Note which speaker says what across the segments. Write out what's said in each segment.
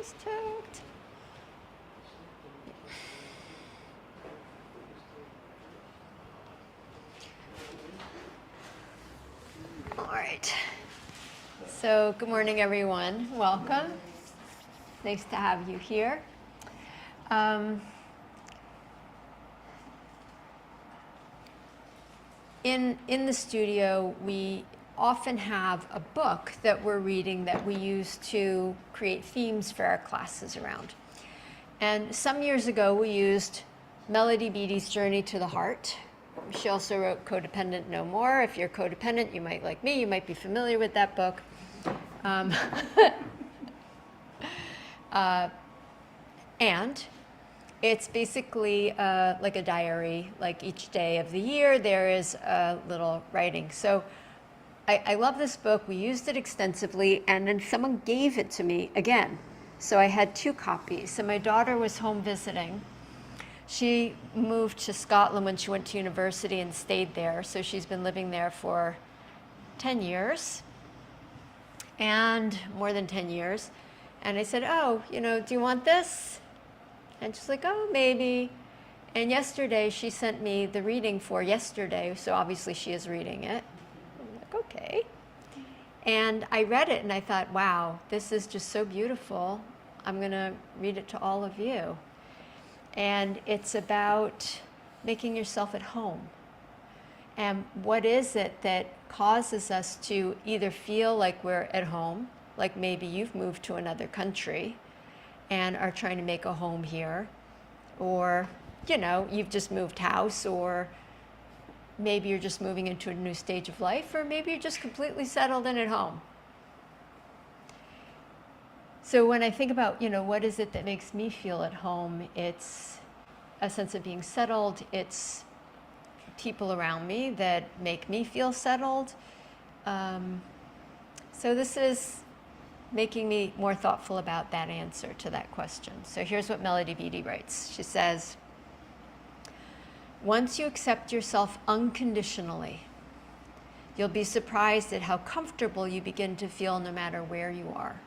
Speaker 1: just checked. All right. So good morning, everyone. Welcome. Nice to have you here. In the studio, we often have a book that we're reading that we use to create themes for our classes around. And some years ago, we used Melody Beattie's Journey to the Heart. She also wrote Codependent No More. If you're codependent, you might, like me, you might be familiar with that book. And it's basically like a diary. Like each day of the year, there is a little writing. So I love this book. We used it extensively, and then someone gave it to me again. So I had 2 copies. So my daughter was home visiting. She moved to Scotland when she went to university and stayed there. So she's been living there for 10 years, and more than 10 years. And I said, oh, do you want this? And she's like, oh, maybe. And yesterday she sent me the reading for yesterday. So obviously she is reading it. I'm like, okay. And I read it and I thought, wow, this is just so beautiful. I'm going to read it to all of you. And it's about making yourself at home. And what is it that causes us to either feel like we're at home, like maybe you've moved to another country and are trying to make a home here, or, you've just moved house, or maybe you're just moving into a new stage of life, or maybe you're just completely settled in at home. So when I think about, what is it that makes me feel at home, it's a sense of being settled. It's people around me that make me feel settled. So this is making me more thoughtful about that answer to that question. So here's what Melody Beattie writes. She says, once you accept yourself unconditionally, you'll be surprised at how comfortable you begin to feel no matter where you are.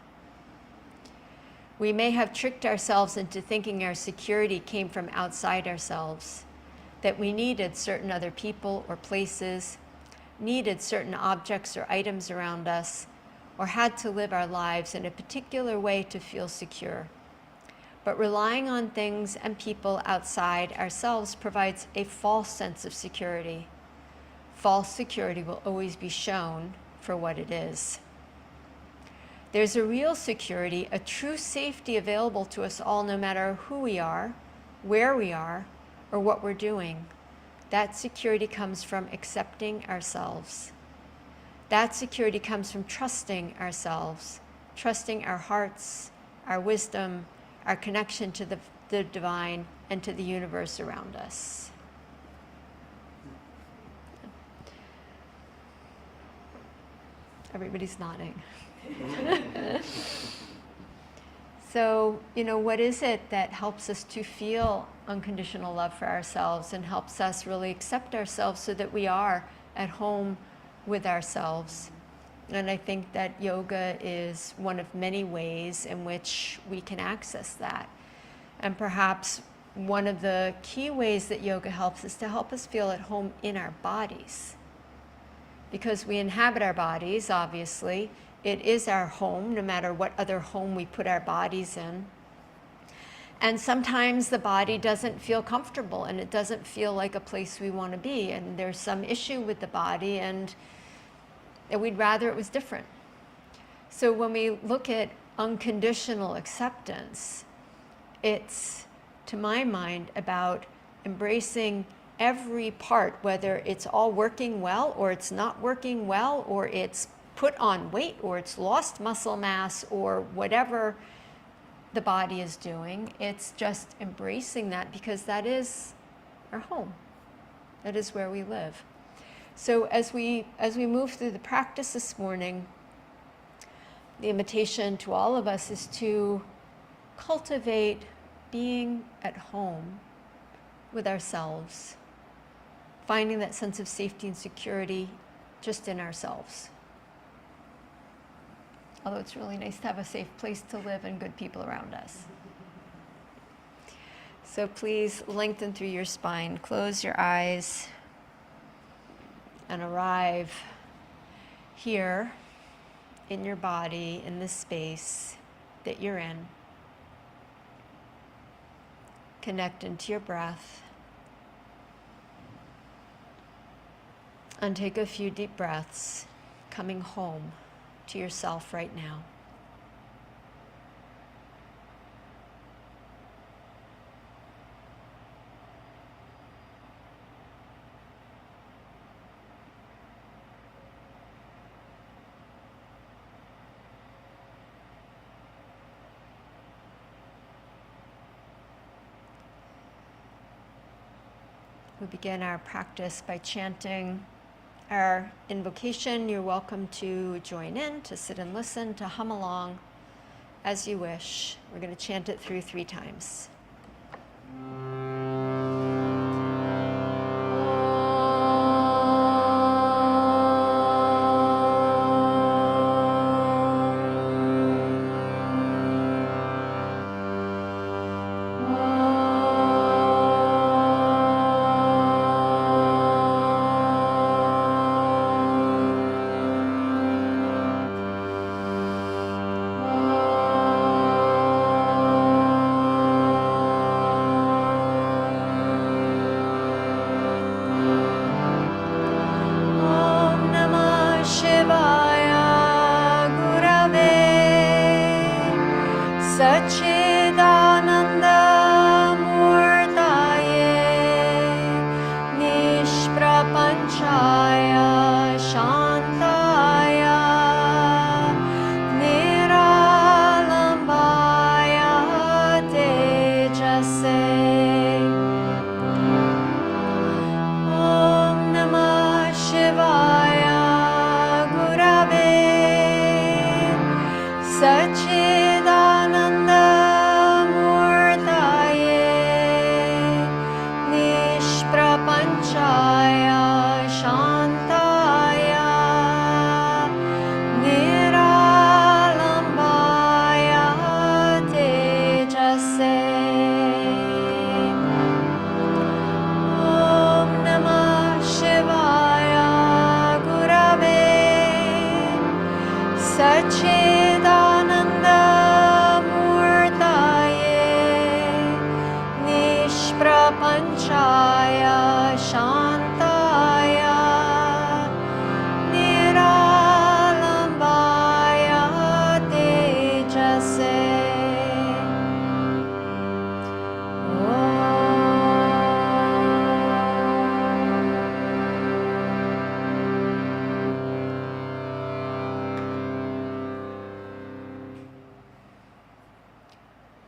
Speaker 1: We may have tricked ourselves into thinking our security came from outside ourselves, that we needed certain other people or places, needed certain objects or items around us, or had to live our lives in a particular way to feel secure. But relying on things and people outside ourselves provides a false sense of security. False security will always be shown for what it is. There's a real security, a true safety available to us all, no matter who we are, where we are, or what we're doing. That security comes from accepting ourselves. That security comes from trusting ourselves, trusting our hearts, our wisdom, our connection to the divine and to the universe around us. Everybody's nodding. So, what is it that helps us to feel unconditional love for ourselves and helps us really accept ourselves so that we are at home with ourselves? And I think that yoga is one of many ways in which we can access that. And perhaps one of the key ways that yoga helps is to help us feel at home in our bodies. Because we inhabit our bodies, obviously. It is our home, no matter what other home we put our bodies in. And sometimes the body doesn't feel comfortable and it doesn't feel like a place we want to be. And there's some issue with the body and we'd rather it was different. So when we look at unconditional acceptance, it's, to my mind, about embracing every part, whether it's all working well or it's not working well, or it's put on weight or it's lost muscle mass or whatever the body is doing. It's just embracing that because that is our home. That is where we live. So as we move through the practice this morning, the invitation to all of us is to cultivate being at home with ourselves, finding that sense of safety and security just in ourselves. although it's really nice to have a safe place to live and good people around us. So please lengthen through your spine, close your eyes, and arrive here in your body, in this space that you're in. Connect into your breath. And take a few deep breaths, coming home to yourself right now. We begin our practice by chanting our invocation. You're welcome to join in, to sit and listen, to hum along as you wish. We're going to chant it through 3 times.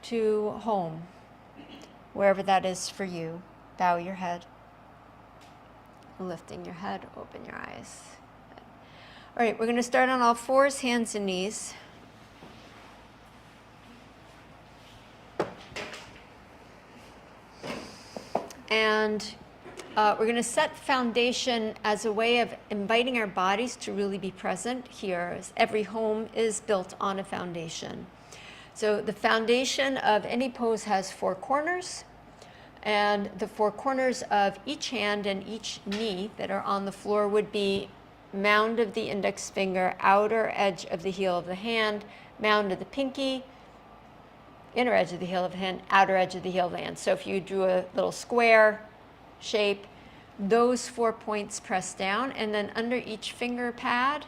Speaker 1: To home, wherever that is for you. Bow your head. Lifting your head, open your eyes. All right, we're going to start on all fours, hands and knees. And we're going to set foundation as a way of inviting our bodies to really be present here. As every home is built on a foundation. So the foundation of any pose has 4 corners, and the 4 corners of each hand and each knee that are on the floor would be mound of the index finger, outer edge of the heel of the hand, mound of the pinky, inner edge of the heel of the hand, outer edge of the heel of the hand. So if you drew a little square shape, those 4 points press down, and then under each finger pad,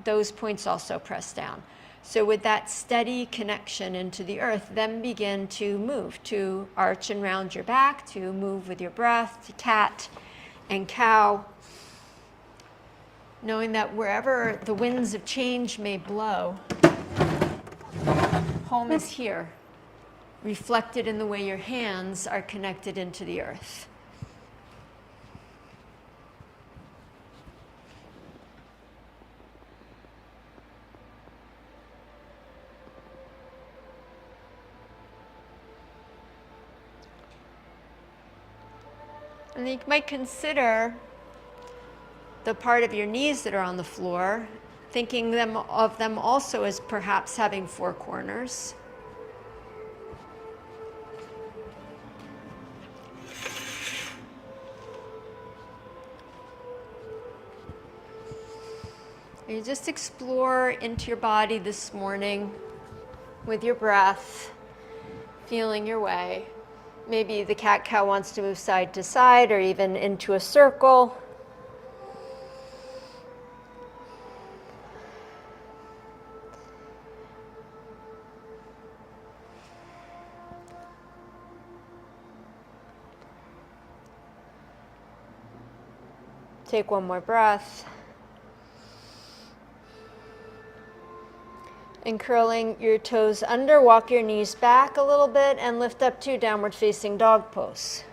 Speaker 1: those points also press down. So with that steady connection into the earth, then begin to move, to arch and round your back, to move with your breath, to cat and cow, knowing that wherever the winds of change may blow, home is here, reflected in the way your hands are connected into the earth. And you might consider the part of your knees that are on the floor thinking of them also as perhaps having four corners. You just explore into your body this morning with your breath, feeling your way. Maybe the cat-cow wants to move side to side or even into a circle. Take one more breath. And curling your toes under, walk your knees back a little bit and lift up to downward facing dog pose.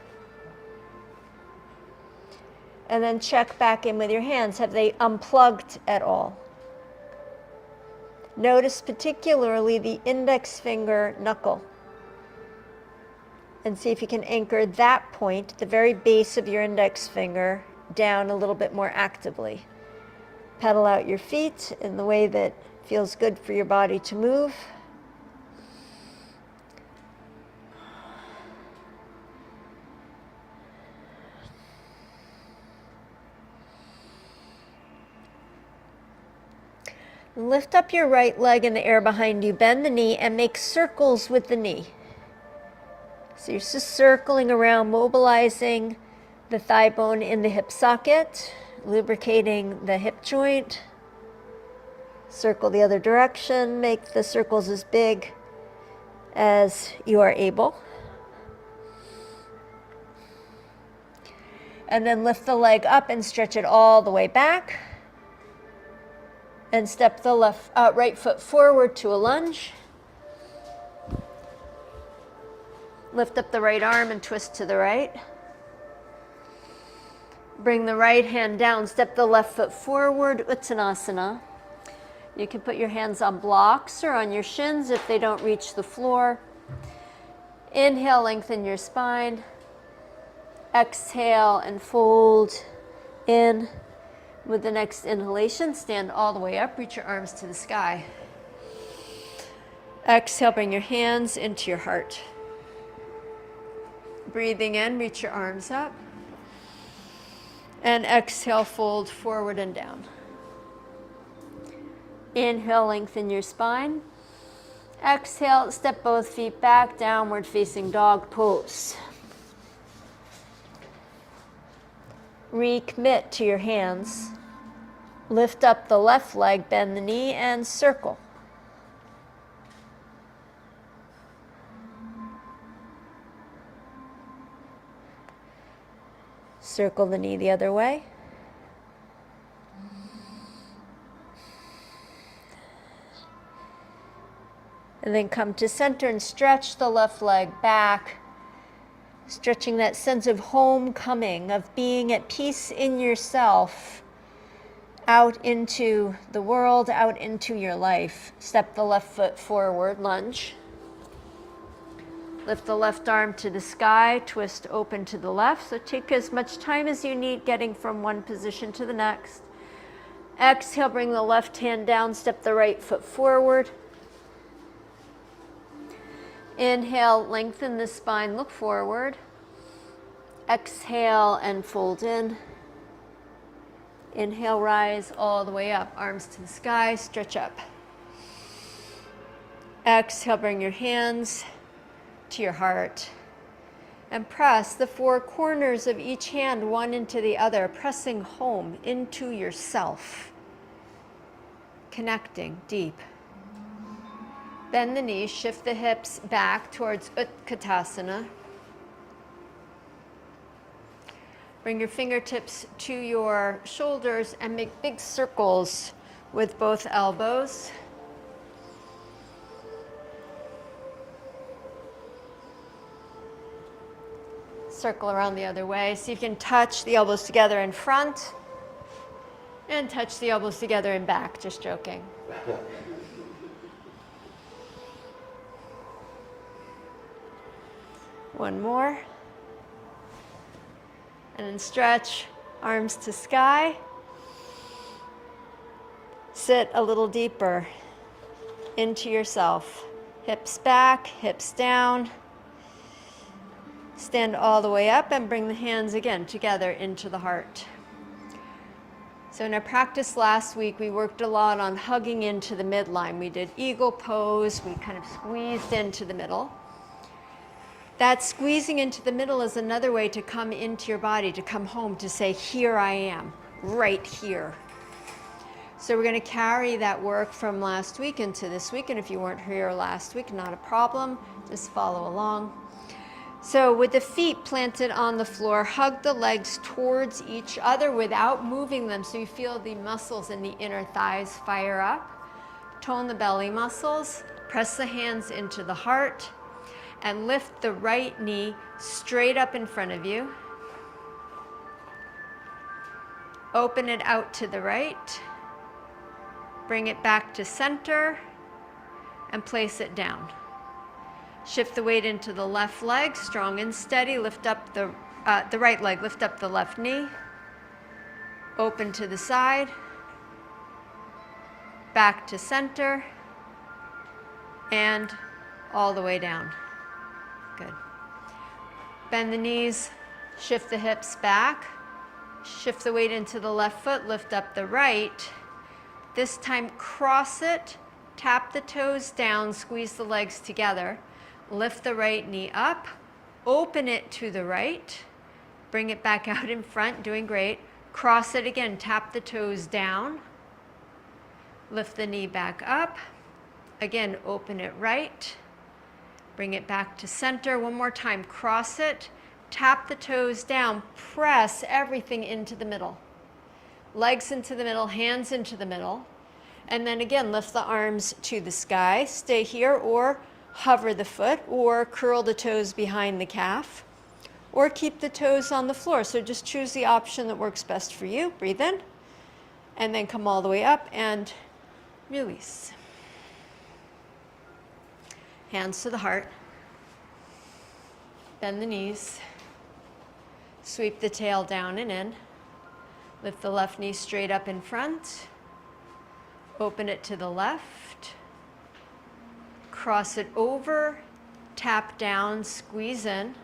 Speaker 1: And then check back in with your hands. Have they unplugged at all? Notice particularly the index finger knuckle. And see if you can anchor that point, the very base of your index finger, down a little bit more actively. Pedal out your feet in the way that feels good for your body to move. Lift up your right leg in the air behind you, bend the knee, and make circles with the knee. So you're just circling around, mobilizing the thigh bone in the hip socket, lubricating the hip joint. Circle the other direction, make the circles as big as you are able. And then lift the leg up and stretch it all the way back. And step the right foot forward to a lunge. Lift up the right arm and twist to the right. Bring the right hand down, step the left foot forward, Uttanasana. You can put your hands on blocks or on your shins if they don't reach the floor. Inhale, lengthen your spine. Exhale and fold in. With the next inhalation, stand all the way up, reach your arms to the sky. Exhale, bring your hands into your heart. Breathing in, reach your arms up. And exhale, fold forward and down. Inhale, lengthen your spine. Exhale, step both feet back, downward facing dog pose. Recommit to your hands. Lift up the left leg, bend the knee, and circle. Circle the knee the other way. And then come to center and stretch the left leg back, stretching that sense of homecoming, of being at peace in yourself, out into the world, out into your life. Step the left foot forward, lunge. Lift the left arm to the sky, twist open to the left. So take as much time as you need getting from one position to the next. Exhale, bring the left hand down, step the right foot forward. Inhale, lengthen the spine, look forward. Exhale and fold in. Inhale, rise all the way up, arms to the sky, stretch up. Exhale, bring your hands to your heart. And press the four corners of each hand one into the other, pressing home into yourself. Connecting deep. Bend the knees, shift the hips back towards Utkatasana. Bring your fingertips to your shoulders and make big circles with both elbows. Circle around the other way. See if you can touch the elbows together in front and touch the elbows together in back, just joking. One more. And then stretch, arms to sky. Sit a little deeper into yourself. Hips back, hips down. Stand all the way up and bring the hands again together into the heart. So in our practice last week, we worked a lot on hugging into the midline. We did eagle pose. We kind of squeezed into the middle. That squeezing into the middle is another way to come into your body, to come home, to say, here I am, right here. So we're going to carry that work from last week into this week. And if you weren't here last week, not a problem. Just follow along. So with the feet planted on the floor, hug the legs towards each other without moving them, so you feel the muscles in the inner thighs fire up. Tone the belly muscles. Press the hands into the heart. And lift the right knee straight up in front of you. Open it out to the right. Bring it back to center and place it down. Shift the weight into the left leg, strong and steady. Lift up the right leg, lift up the left knee. Open to the side. Back to center. And all the way down. Good. Bend the knees, shift the hips back. Shift the weight into the left foot, lift up the right. This time cross it, tap the toes down, squeeze the legs together. Lift the right knee up, open it to the right, bring it back out in front, doing great. Cross it again, tap the toes down, lift the knee back up. Again, open it right, bring it back to center. One more time, cross it, tap the toes down, press everything into the middle. Legs into the middle, hands into the middle. And then again, lift the arms to the sky. Stay here or hover the foot or curl the toes behind the calf or keep the toes on the floor. So just choose the option that works best for you. Breathe in and then come all the way up and release. Hands to the heart. Bend the knees. Sweep the tail down and in. Lift the left knee straight up in front. Open it to the left. Cross it over. Tap down, squeeze in.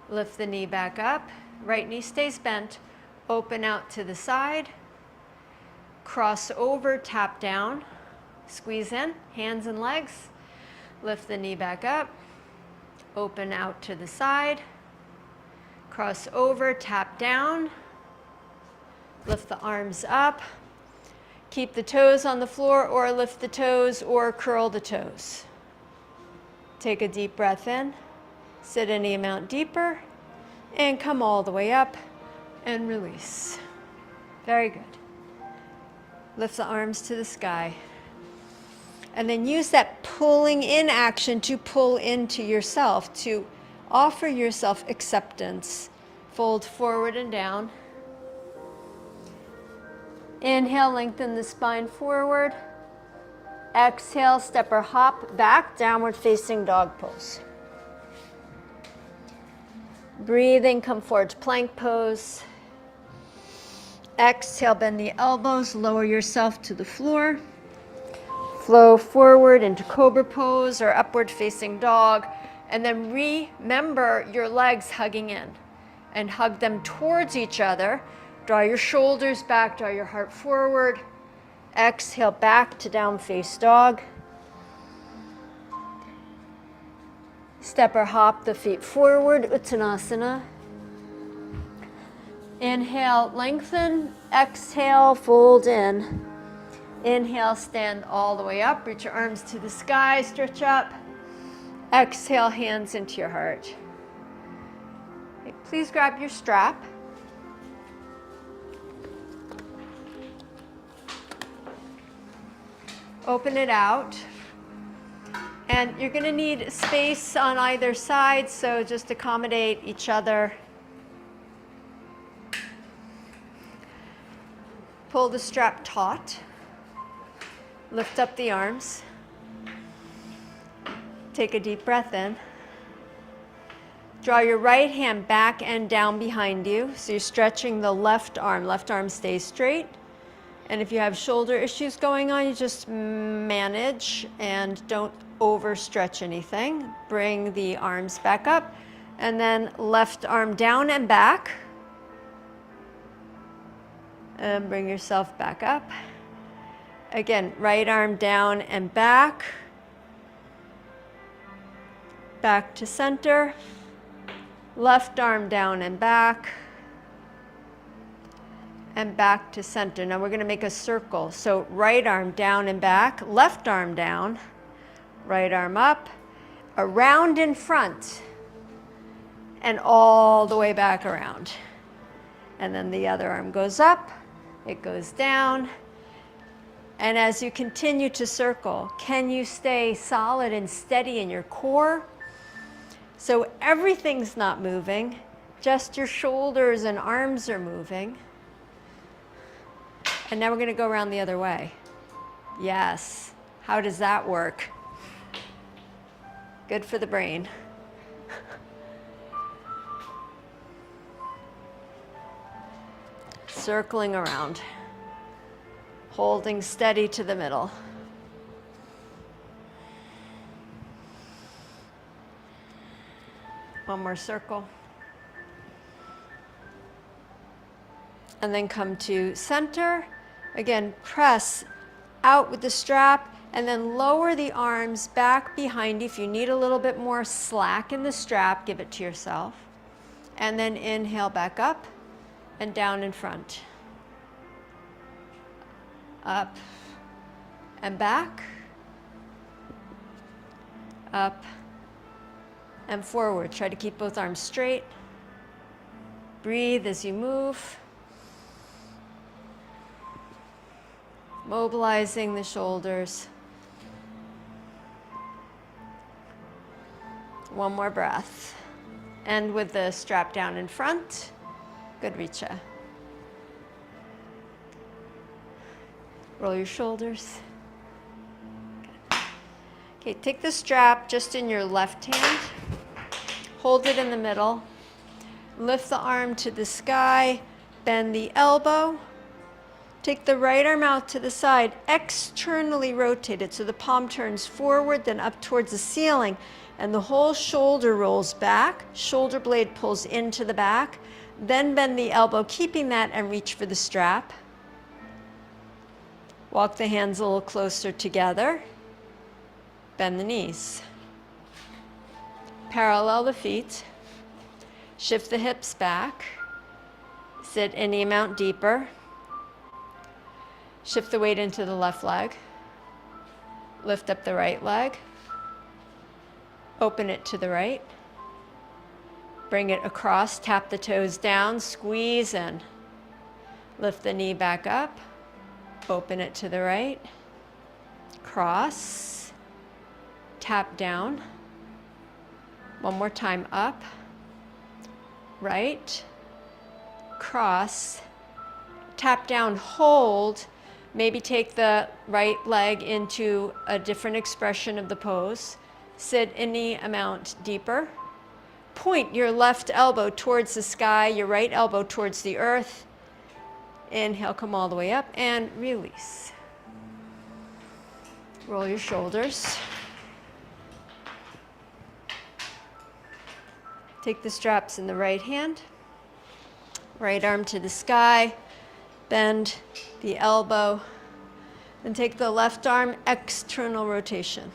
Speaker 1: Lift the knee back up. Right knee stays bent. Open out to the side. Cross over, tap down. Squeeze in, hands and legs. Lift the knee back up. Open out to the side. Cross over, tap down. Lift the arms up. Keep the toes on the floor or lift the toes or curl the toes. Take a deep breath in. Sit any amount deeper and come all the way up and release. Very good. Lift the arms to the sky. And then use that pulling in action to pull into yourself, to offer yourself acceptance. Fold forward and down. Inhale, lengthen the spine forward. Exhale, step or hop back, downward facing dog pose. Breathing, come forward to plank pose. Exhale, bend the elbows, lower yourself to the floor. Flow forward into cobra pose or upward facing dog. And then remember your legs hugging in and hug them towards each other. Draw your shoulders back, draw your heart forward. Exhale, back to down face dog. Step or hop the feet forward, Uttanasana. Inhale, lengthen. Exhale, fold in. Inhale, stand all the way up. Reach your arms to the sky, stretch up. Exhale, hands into your heart. Okay, please grab your strap. Open it out. And you're going to need space on either side, so just accommodate each other. Pull the strap taut. Lift up the arms. Take a deep breath in. Draw your right hand back and down behind you. So you're stretching the left arm. Left arm stays straight. And if you have shoulder issues going on, you just manage and don't overstretch anything. Bring the arms back up, and then left arm down and back. And bring yourself back up. Again, right arm down and back. Back to center. Left arm down and back. And back to center. Now we're going to make a circle. So right arm down and back, left arm down, right arm up, around in front, and all the way back around. And then the other arm goes up, it goes down. And as you continue to circle, can you stay solid and steady in your core? So everything's not moving, just your shoulders and arms are moving. And now we're going to go around the other way. Yes. How does that work? Good for the brain. Circling around. Holding steady to the middle. One more circle. And then come to center. Again, press out with the strap and then lower the arms back behind you. If you need a little bit more slack in the strap, give it to yourself. And then inhale back up and down in front. Up and back. Up and forward. Try to keep both arms straight. Breathe as you move. Mobilizing the shoulders. One more breath. End with the strap down in front. Good, Richa. Roll your shoulders. Okay, take the strap just in your left hand. Hold it in the middle. Lift the arm to the sky. Bend the elbow. Take the right arm out to the side, externally rotate it so the palm turns forward, then up towards the ceiling, and the whole shoulder rolls back, shoulder blade pulls into the back, then bend the elbow, keeping that, and reach for the strap. Walk the hands a little closer together, bend the knees. Parallel the feet, shift the hips back, sit any amount deeper. Shift the weight into the left leg. Lift up the right leg. Open it to the right. Bring it across, tap the toes down, squeeze in. Lift the knee back up. Open it to the right. Cross. Tap down. One more time, up. Right. Cross. Tap down, hold. Maybe take the right leg into a different expression of the pose. Sit any amount deeper. Point your left elbow towards the sky, your right elbow towards the earth. Inhale, come all the way up and release. Roll your shoulders. Take the straps in the right hand. Right arm to the sky. Bend the elbow, then take the left arm, external rotation.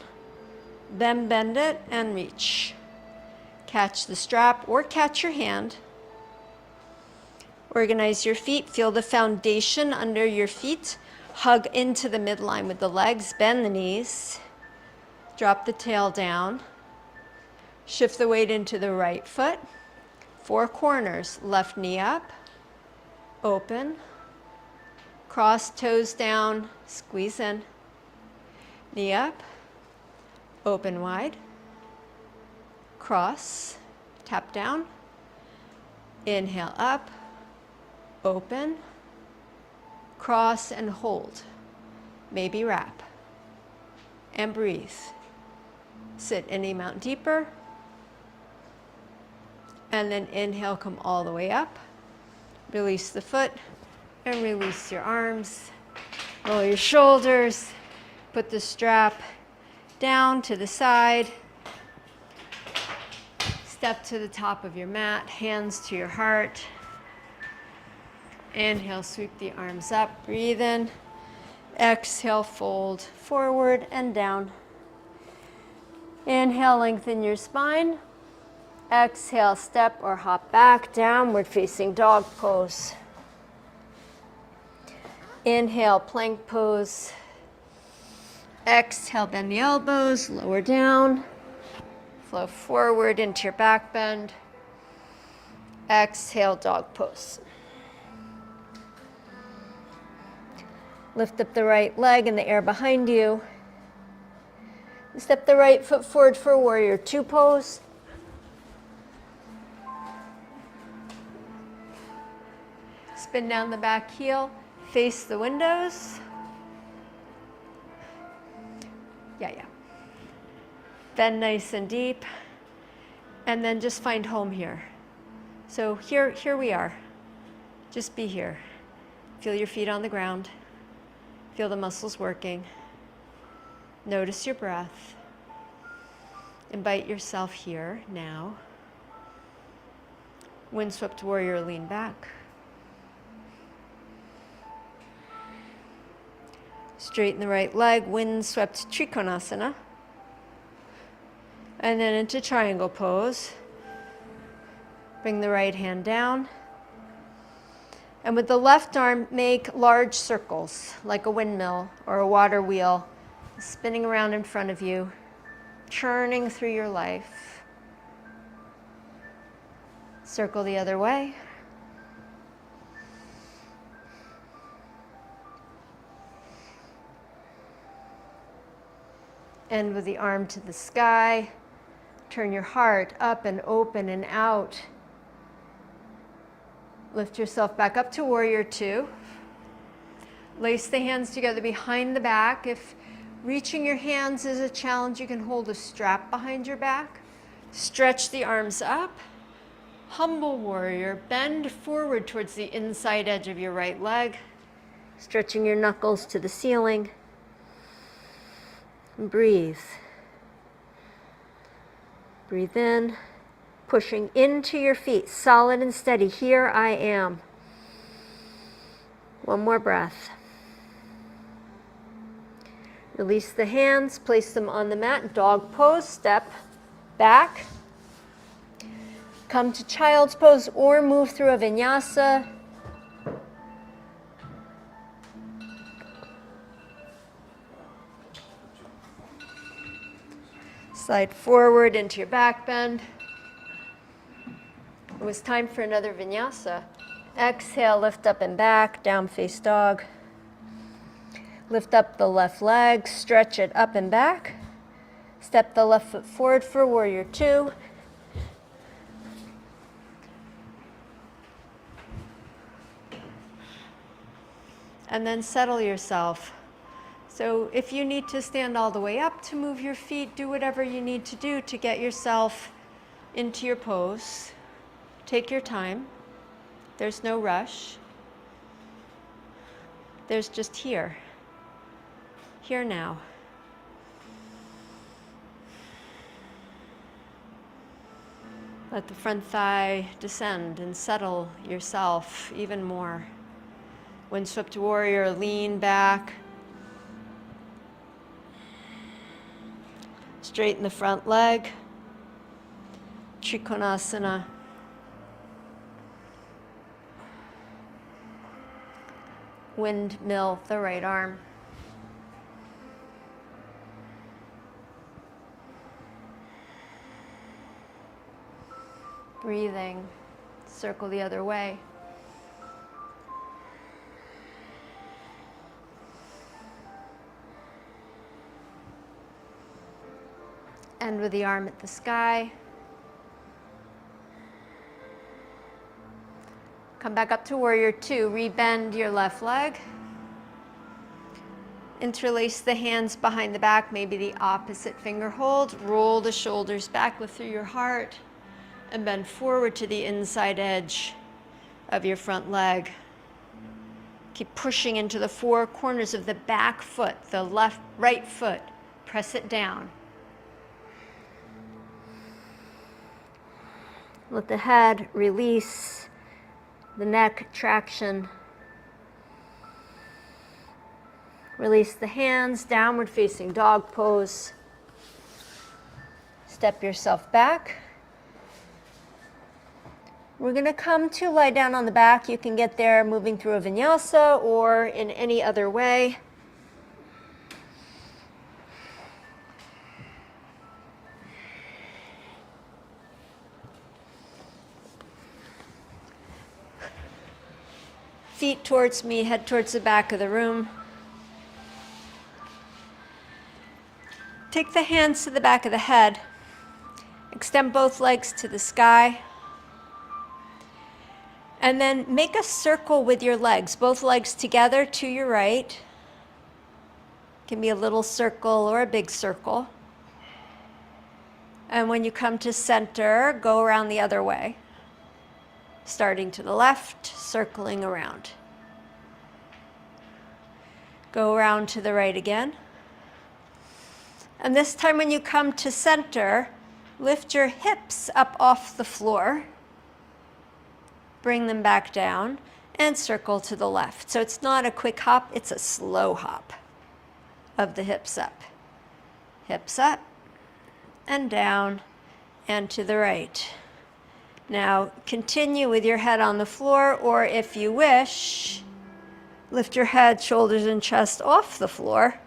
Speaker 1: Then bend it and reach. Catch the strap or catch your hand. Organize your feet, feel the foundation under your feet. Hug into the midline with the legs, bend the knees. Drop the tail down. Shift the weight into the right foot. Four corners, left knee up, open. Cross toes down, squeeze in. Knee up, open wide. Cross, tap down. Inhale up, open. Cross and hold. Maybe wrap. And breathe. Sit any amount deeper. And then inhale, come all the way up. Release the foot and release your arms. Roll your shoulders. Put the strap down to the side. Step to the top of your mat, hands to your heart. Inhale, sweep the arms up, breathe in. Exhale, fold forward and down. Inhale, lengthen your spine. Exhale, step or hop back, downward facing dog pose. Inhale, plank pose. Exhale, bend the elbows, lower down. Flow forward into your back bend. Exhale, dog pose. Lift up the right leg in the air behind you. Step the right foot forward for warrior two pose. Spin down the back heel, face the windows. Yeah. Bend nice and deep, and then just find home here. So here we are. Just be here. Feel your feet on the ground. Feel the muscles working. Notice your breath. Invite yourself here now. Windswept warrior, lean back. Straighten the right leg, windswept trikonasana. And then into triangle pose. Bring the right hand down. And with the left arm, make large circles, like a windmill or a water wheel, spinning around in front of you, churning through your life. Circle the other way. End with the arm to the sky. Turn your heart up and open and out. Lift yourself back up to warrior two. Lace the hands together behind the back. If reaching your hands is a challenge, you can hold a strap behind your back. Stretch the arms up. Humble warrior. Bend forward towards the inside edge of your right leg. Stretching your knuckles to the ceiling. And breathe. Breathe in, pushing into your feet, solid and steady. Here I am. One more breath. Release the hands, place them on the mat, dog pose, step back. Come to child's pose or move through a vinyasa. Slide forward into your back bend. It was time for another vinyasa. Exhale, lift up and back, down face dog. Lift up the left leg, stretch it up and back. Step the left foot forward for warrior two. And then settle yourself. So if you need to stand all the way up to move your feet, do whatever you need to do to get yourself into your pose. Take your time. There's no rush. There's just here. Here now. Let the front thigh descend and settle yourself even more. Windswept warrior, lean back. Straighten the front leg. Trikonasana. Windmill the right arm. Breathing. Circle the other way. End with the arm at the sky. Come back up to warrior two. Rebend your left leg. Interlace the hands behind the back, maybe the opposite finger hold. Roll the shoulders back, lift through your heart, and bend forward to the inside edge of your front leg. Keep pushing into the four corners of the back foot, the right foot. Press it down. Let the head release, the neck traction. Release the hands, downward facing dog pose. Step yourself back. We're going to come to lie down on the back. You can get there moving through a vinyasa or in any other way. Feet towards me, head towards the back of the room. Take the hands to the back of the head. Extend both legs to the sky. And then make a circle with your legs, both legs together to your right. It can be a little circle or a big circle. And when you come to center, go around the other way. Starting to the left, circling around. Go around to the right again. And this time when you come to center, lift your hips up off the floor. Bring them back down and circle to the left. So it's not a quick hop, it's a slow hop of the hips up. Hips up and down and to the right. Now continue with your head on the floor, or if you wish, lift your head, shoulders, and chest off the floor.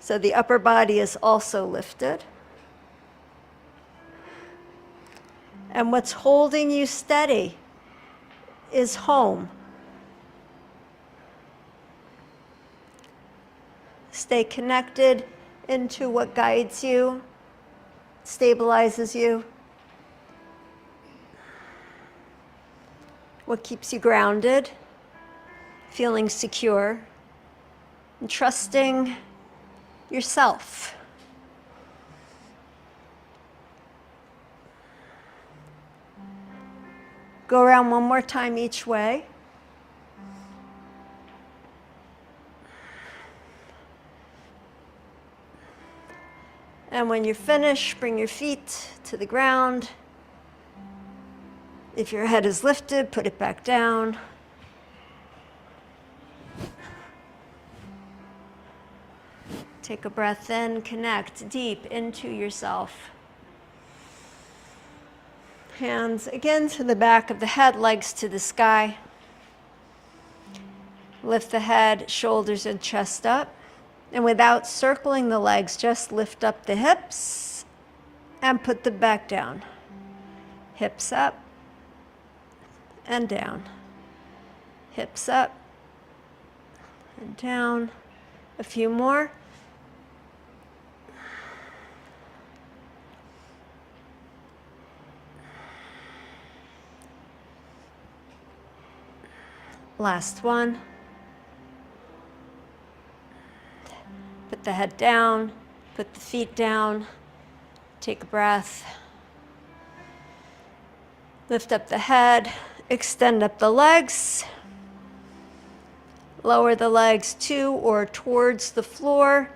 Speaker 1: So the upper body is also lifted. And what's holding you steady is home. Stay connected into what guides you, stabilizes you, what keeps you grounded, feeling secure, and trusting yourself. Go around one more time each way. And when you're finished, bring your feet to the ground. If your head is lifted, put it back down. Take a breath in, connect deep into yourself. Hands again to the back of the head, legs to the sky. Lift the head, shoulders, and chest up. And without circling the legs, just lift up the hips and put them back down. Hips up and down. Hips up and down. A few more. Last one. Put the head down, put the feet down, take a breath. Lift up the head, extend up the legs. Lower the legs to or towards the floor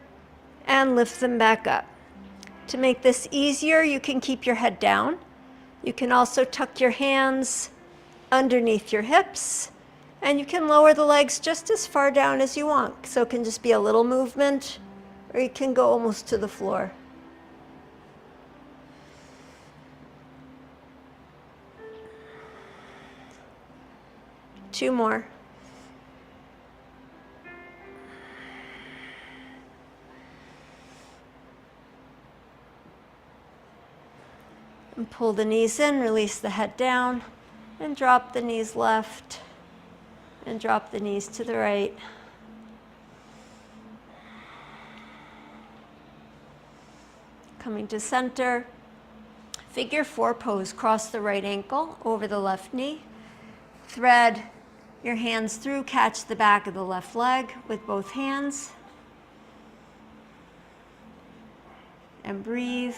Speaker 1: and lift them back up. To make this easier, you can keep your head down. You can also tuck your hands underneath your hips. And you can lower the legs just as far down as you want. So it can just be a little movement, or you can go almost to the floor. Two more. And pull the knees in, release the head down, and drop the knees left. And drop the knees to the right. Coming to center, figure four pose. Cross the right ankle over the left knee. Thread your hands through, catch the back of the left leg with both hands. And breathe.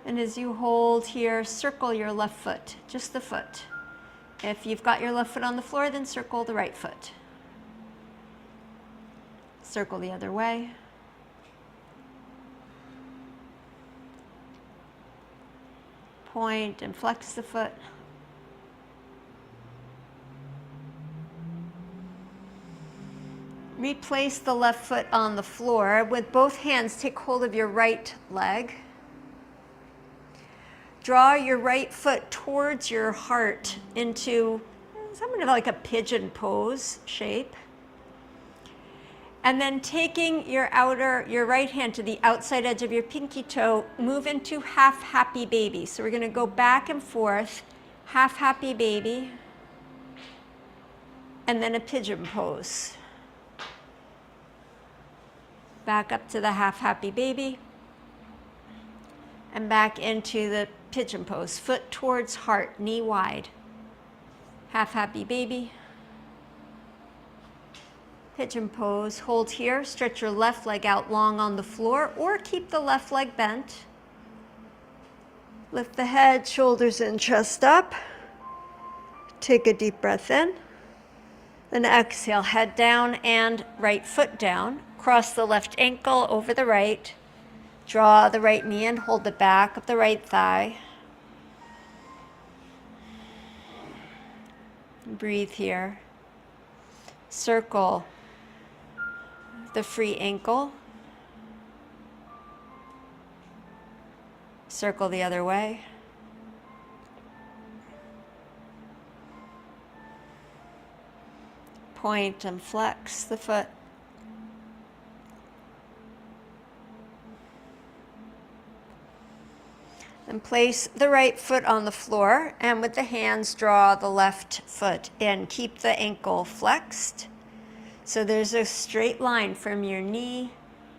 Speaker 1: And as you hold here, circle your left foot, just the foot. If you've got your left foot on the floor, then circle the right foot. Circle the other way. Point and flex the foot. Replace the left foot on the floor. With both hands, take hold of your right leg. Draw your right foot towards your heart into something like a pigeon pose shape. And then taking your right hand to the outside edge of your pinky toe, move into half happy baby. So we're going to go back and forth, half happy baby, and then a pigeon pose. Back up to the half happy baby, and back into the pigeon pose. Foot towards heart, knee wide. Half happy baby. Pigeon pose, hold here, stretch your left leg out long on the floor or keep the left leg bent. Lift the head, shoulders and chest up. Take a deep breath in. Then exhale, head down and right foot down. Cross the left ankle over the right. Draw the right knee in, hold the back of the right thigh. Breathe here. Circle the free ankle. Circle the other way. Point and flex the foot. Then place the right foot on the floor and with the hands draw the left foot in. Keep the ankle flexed. So there's a straight line from your knee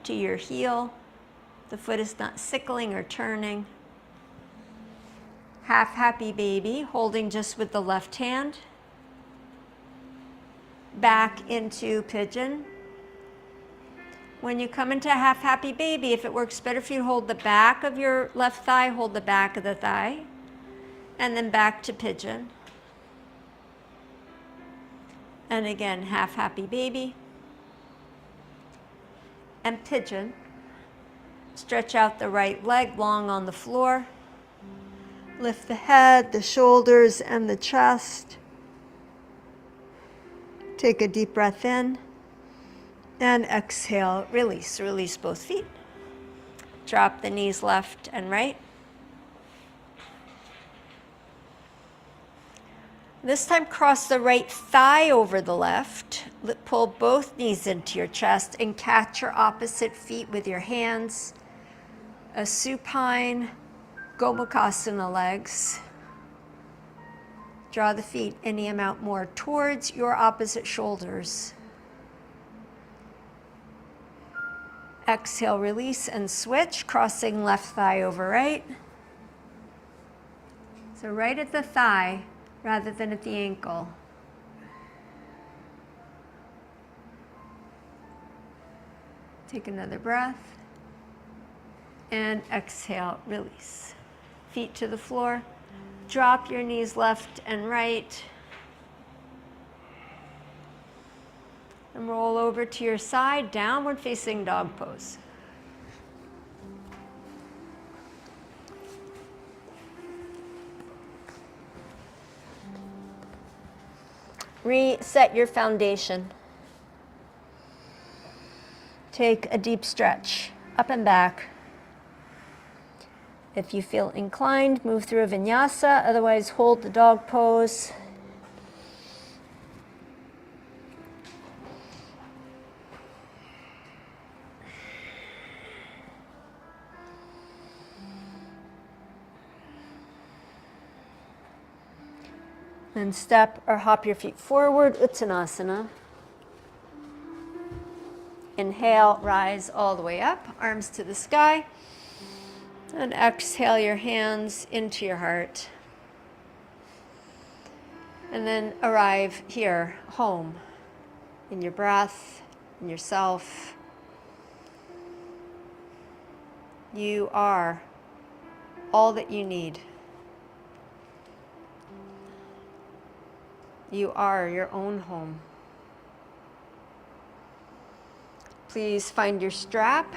Speaker 1: to your heel. The foot is not sickling or turning. Half happy baby, holding just with the left hand. Back into pigeon. When you come into half happy baby, if it works better for you to hold the back of your left thigh, hold the back of the thigh. And then back to pigeon. And again, half happy baby. And pigeon. Stretch out the right leg long on the floor. Lift the head, the shoulders, and the chest. Take a deep breath in. And exhale, release. Release both feet. Drop the knees left and right. This time, cross the right thigh over the left. Pull both knees into your chest and catch your opposite feet with your hands. A supine Gomukhasana legs. Draw the feet any amount more towards your opposite shoulders. Exhale, release and switch, crossing left thigh over right. So right at the thigh rather than at the ankle. Take another breath. And exhale, release. Feet to the floor. Drop your knees left and right. And roll over to your side, downward facing dog pose. Reset your foundation. Take a deep stretch, up and back. If you feel inclined, move through a vinyasa, otherwise hold the dog pose. Then step or hop your feet forward, Uttanasana. Inhale, rise all the way up, arms to the sky. And exhale your hands into your heart. And then arrive here, home, in your breath, in yourself. You are all that you need. You are your own home. Please find your strap.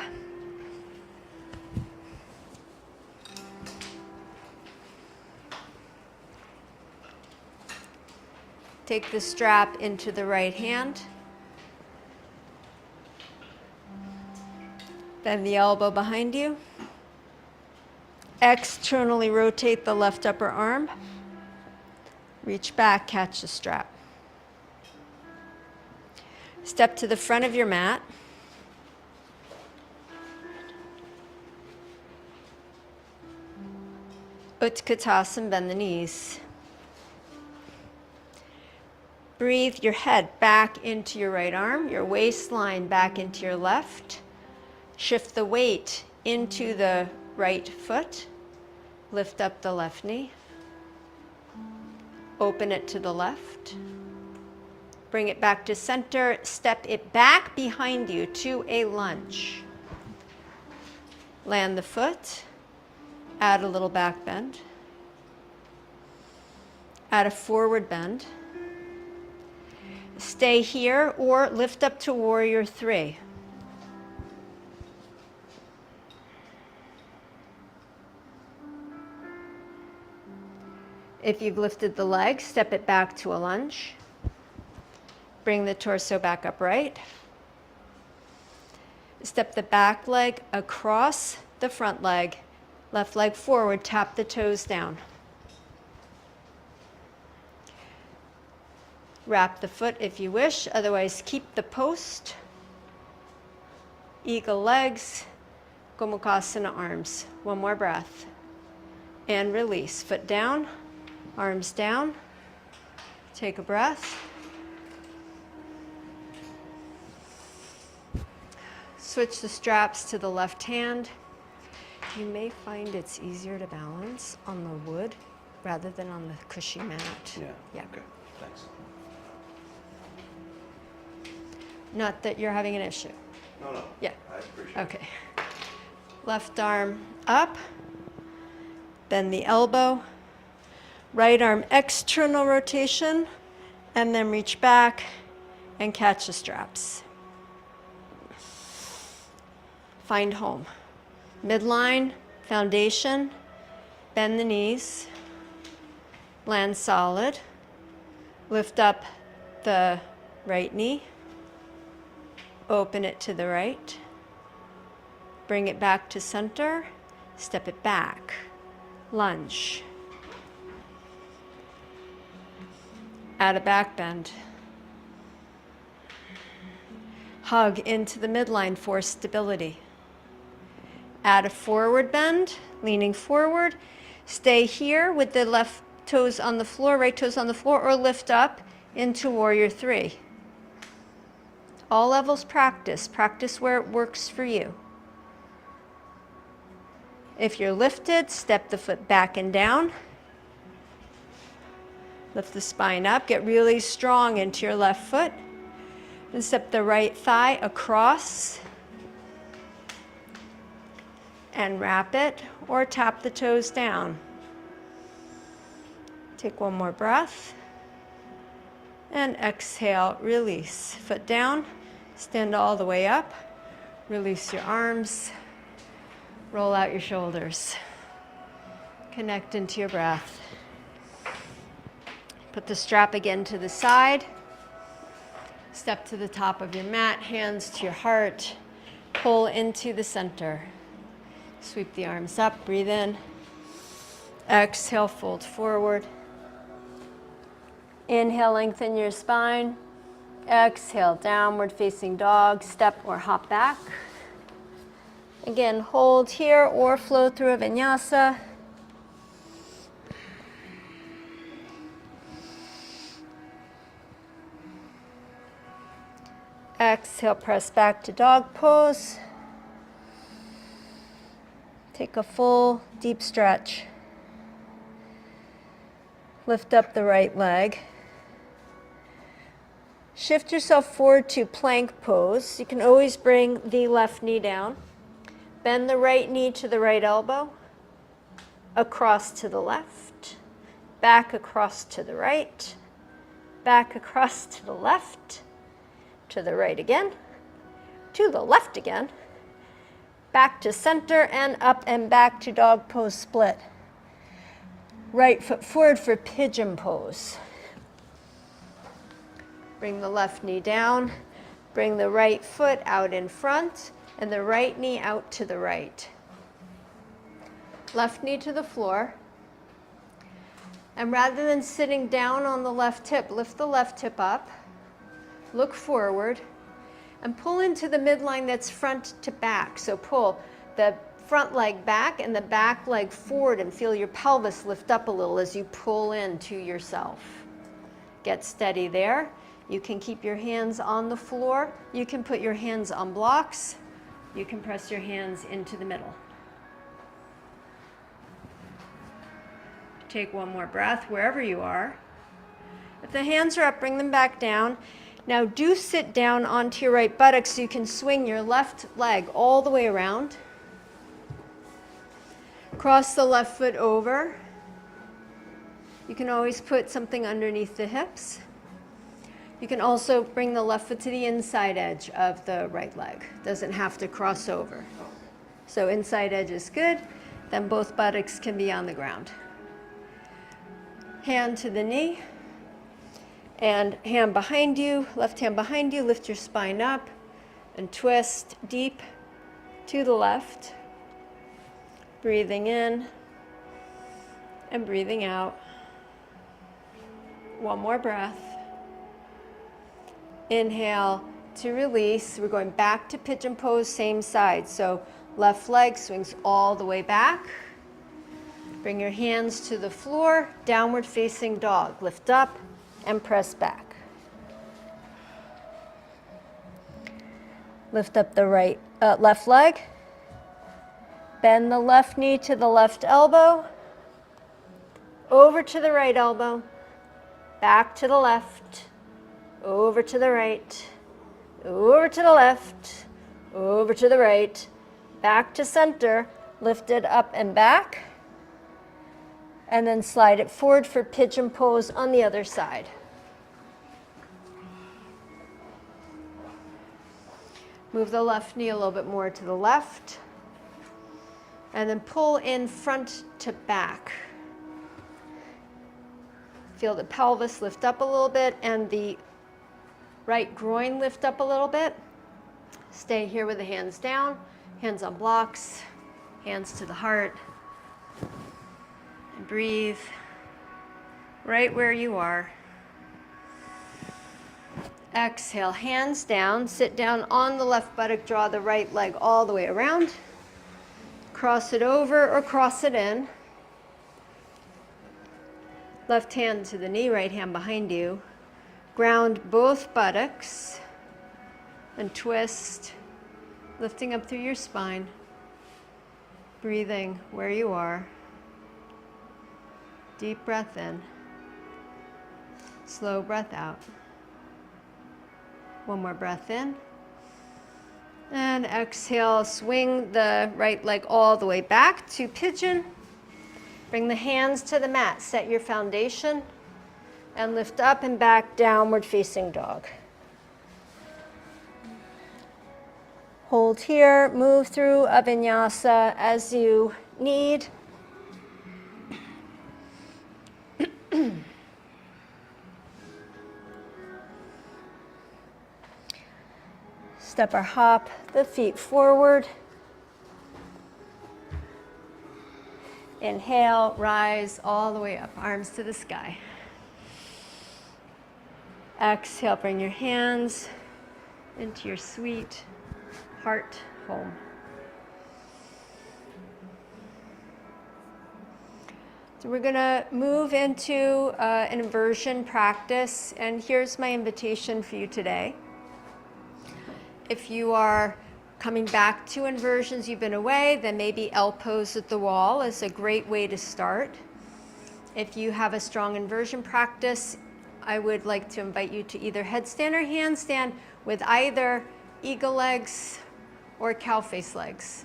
Speaker 1: Take the strap into the right hand. Bend the elbow behind you. Externally rotate the left upper arm. Reach back, catch the strap. Step to the front of your mat. Utkatasana, bend the knees. Breathe your head back into your right arm, your waistline back into your left. Shift the weight into the right foot. Lift up the left knee. Open it to the left. Bring it back to center. Step it back behind you to a lunge. Land the foot. Add a little back bend. Add a forward bend. Stay here or lift up to warrior three. If you've lifted the leg, step it back to a lunge. Bring the torso back upright. Step the back leg across the front leg. Left leg forward, tap the toes down. Wrap the foot if you wish, otherwise keep the post. Eagle legs, Gomukhasana arms. One more breath. And release. Foot down, arms down. Take a breath. Switch the straps to the left hand. You may find it's easier to balance on the wood rather than on the cushy mat.
Speaker 2: Yeah. Okay. Thanks.
Speaker 1: Not that you're having an issue.
Speaker 2: No.
Speaker 1: Yeah.
Speaker 2: I appreciate it.
Speaker 1: Okay. Left arm up. Bend the elbow. Right arm external rotation. And then reach back and catch the straps. Find home. Midline, foundation. Bend the knees. Land solid. Lift up the right knee. Open it to the right. Bring it back to center. Step it back. Lunge. Add a back bend. Hug into the midline for stability. Add a forward bend, leaning forward. Stay here with the left toes on the floor, right toes on the floor, or lift up into warrior three. All levels practice. Practice where it works for you. If you're lifted, step the foot back and down. Lift the spine up. Get really strong into your left foot. And step the right thigh across. And wrap it or tap the toes down. Take one more breath. And exhale, release. Foot down, stand all the way up. Release your arms. Roll out your shoulders. Connect into your breath. Put the strap again to the side. Step to the top of your mat, hands to your heart. Pull into the center. Sweep the arms up, breathe in. Exhale, fold forward. Inhale, lengthen your spine. Exhale, downward facing dog, step or hop back. Again, hold here or flow through a vinyasa. Exhale, press back to dog pose. Take a full deep stretch. Lift up the right leg. Shift yourself forward to plank pose. You can always bring the left knee down. Bend the right knee to the right elbow. Across to the left. Back across to the right. back across to the left, to the right again, to the left again, back to center and up and back to dog pose split. Right foot forward for pigeon pose. Bring the left knee down, bring the right foot out in front, and the right knee out to the right. Left knee to the floor. And rather than sitting down on the left hip, lift the left hip up, look forward, and pull into the midline that's front to back. So pull the front leg back and the back leg forward and feel your pelvis lift up a little as you pull into yourself. Get steady there. You can keep your hands on the floor. You can put your hands on blocks. You can press your hands into the middle. Take one more breath wherever you are. If the hands are up, bring them back down. Now do sit down onto your right buttock so you can swing your left leg all the way around. Cross the left foot over. You can always put something underneath the hips. You can also bring the left foot to the inside edge of the right leg. Doesn't have to cross over. So inside edge is good. Then both buttocks can be on the ground. Hand to the knee. And hand behind you, left hand behind you, lift your spine up and twist deep to the left. Breathing in and breathing out. One more breath. Inhale to release. We're going back to pigeon pose, same side. So left leg swings all the way back. Bring your hands to the floor, downward facing dog. Lift up and press back. Lift up the left leg. Bend the left knee to the left elbow. Over to the right elbow. Back to the left. Over to the right. Over to the left. Over to the right. Back to center. Lift it up and back. And then slide it forward for pigeon pose on the other side. Move the left knee a little bit more to the left. And then pull in front to back. Feel the pelvis lift up a little bit and the right groin lift up a little bit. Stay here with the hands down, hands on blocks, hands to the heart. And breathe right where you are. Exhale, hands down, sit down on the left buttock, draw the right leg all the way around. Cross it over or cross it in. Left hand to the knee, right hand behind you. Ground both buttocks and twist, lifting up through your spine. Breathing where you are. Deep breath in. Slow breath out. One more breath in. And exhale, swing the right leg all the way back to pigeon. Bring the hands to the mat, set your foundation, and lift up and back, downward facing dog. Hold here, move through a vinyasa as you need. Step or hop the feet forward. Inhale, rise all the way up, arms to the sky. Exhale, bring your hands into your sweet heart home. So we're going to move into an inversion practice, and here's my invitation for you today. If you are coming back to inversions, you've been away, then maybe L pose at the wall is a great way to start. If you have a strong inversion practice, I would like to invite you to either headstand or handstand with either eagle legs or cow face legs.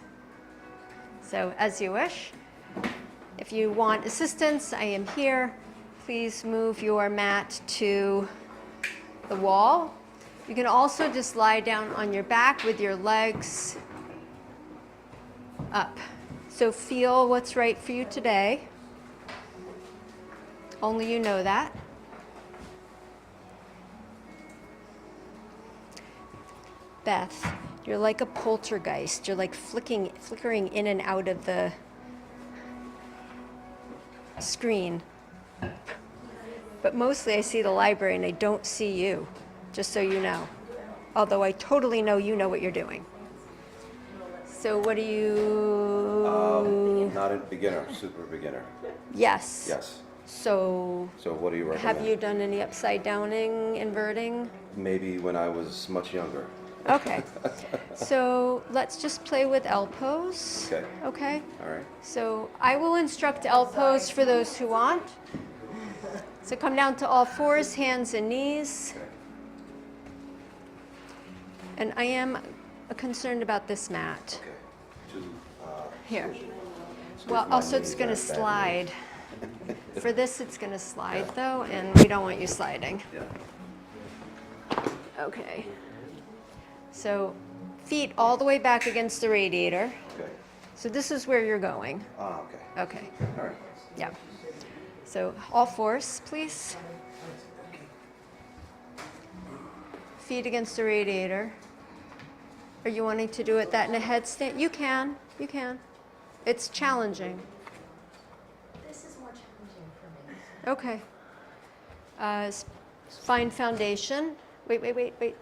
Speaker 1: So as you wish. If you want assistance, I am here. Please move your mat to the wall. You can also just lie down on your back with your legs up. So feel what's right for you today. Only you know that. Beth, you're like a poltergeist. You're like flickering in and out of the screen. But mostly I see the library and I don't see you, just so you know. Although I totally know you know what you're doing. So what do you...
Speaker 2: Not a beginner, super beginner.
Speaker 1: Yes.
Speaker 2: Yes.
Speaker 1: So
Speaker 2: what do you recommend?
Speaker 1: have you done any upside downing, inverting?
Speaker 2: Maybe when I was much younger.
Speaker 1: Okay. So let's just play with L pose.
Speaker 2: Okay.
Speaker 1: Okay?
Speaker 2: All right.
Speaker 1: So I will instruct L pose for those who want. So come down to all fours, hands and knees. And I am concerned about this mat.
Speaker 2: Okay.
Speaker 1: Here.
Speaker 2: So
Speaker 1: Well,
Speaker 2: my
Speaker 1: also it's
Speaker 2: knees
Speaker 1: going to
Speaker 2: are bad
Speaker 1: slide. For this, it's going to slide though, and we don't want you sliding.
Speaker 2: Yeah.
Speaker 1: Okay. So feet all the way back against the radiator.
Speaker 2: Okay.
Speaker 1: So this is where you're going.
Speaker 2: Okay.
Speaker 1: Okay.
Speaker 2: All right.
Speaker 1: Yeah. So all fours, please. Feet against the radiator. Are you wanting to do it that in a headstand? You can. You can. It's challenging.
Speaker 3: This is more challenging for me.
Speaker 1: Okay. Find foundation. Wait.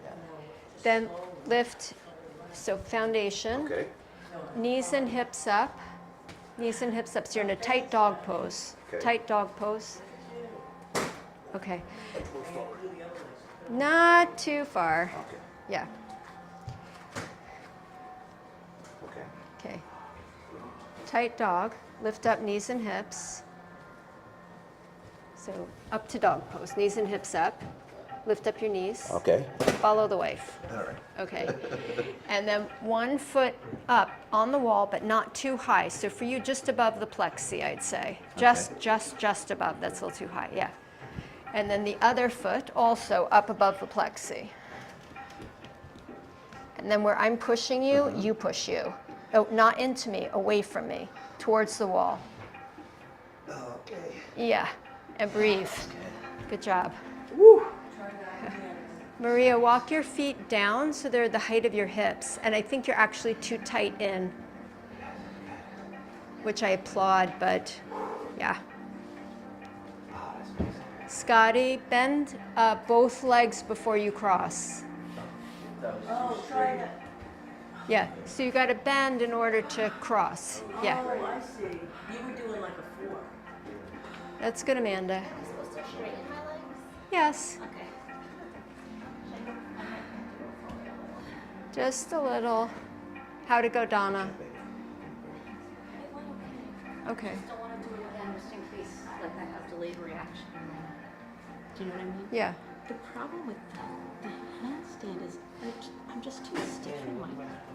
Speaker 1: Then lift. So foundation.
Speaker 2: Okay.
Speaker 1: Knees and hips up. Knees and hips up. So you're in a tight dog pose.
Speaker 2: Okay.
Speaker 1: Tight dog pose. Okay. Not too far.
Speaker 2: Okay.
Speaker 1: Yeah.
Speaker 2: Okay.
Speaker 1: Okay. Tight dog. Lift up knees and hips. So up to dog pose. Knees and hips up. Lift up your knees.
Speaker 2: Okay.
Speaker 1: Follow the wife.
Speaker 2: All right.
Speaker 1: Okay. And then 1 foot up on the wall, but not too high. So for you, just above the plexi, I'd say. Just above. That's a little too high. Yeah. And then the other foot also up above the plexi. And then where I'm pushing you, you push you. Oh, not into me, away from me, towards the wall.
Speaker 2: Okay.
Speaker 1: Yeah. And breathe. Good job.
Speaker 2: Woo.
Speaker 1: Maria, walk your feet down so they're the height of your hips. And I think you're actually too tight in, which I applaud, but yeah. Scotty, bend both legs before you cross.
Speaker 3: Oh, try it.
Speaker 1: Yeah, so you got to bend in order to cross. Yeah,
Speaker 3: Oh, I see. You were doing like a 4.
Speaker 1: that's good, Amanda.
Speaker 4: Am I supposed to straighten my legs?
Speaker 1: Yes,
Speaker 4: Okay.
Speaker 1: just a little. How'd it go, Donna? Okay.
Speaker 4: Don't want to do it again just in case like I have delayed reaction. Do you know what I mean?
Speaker 1: Yeah.
Speaker 4: The problem with the handstand is I'm just too stiff in my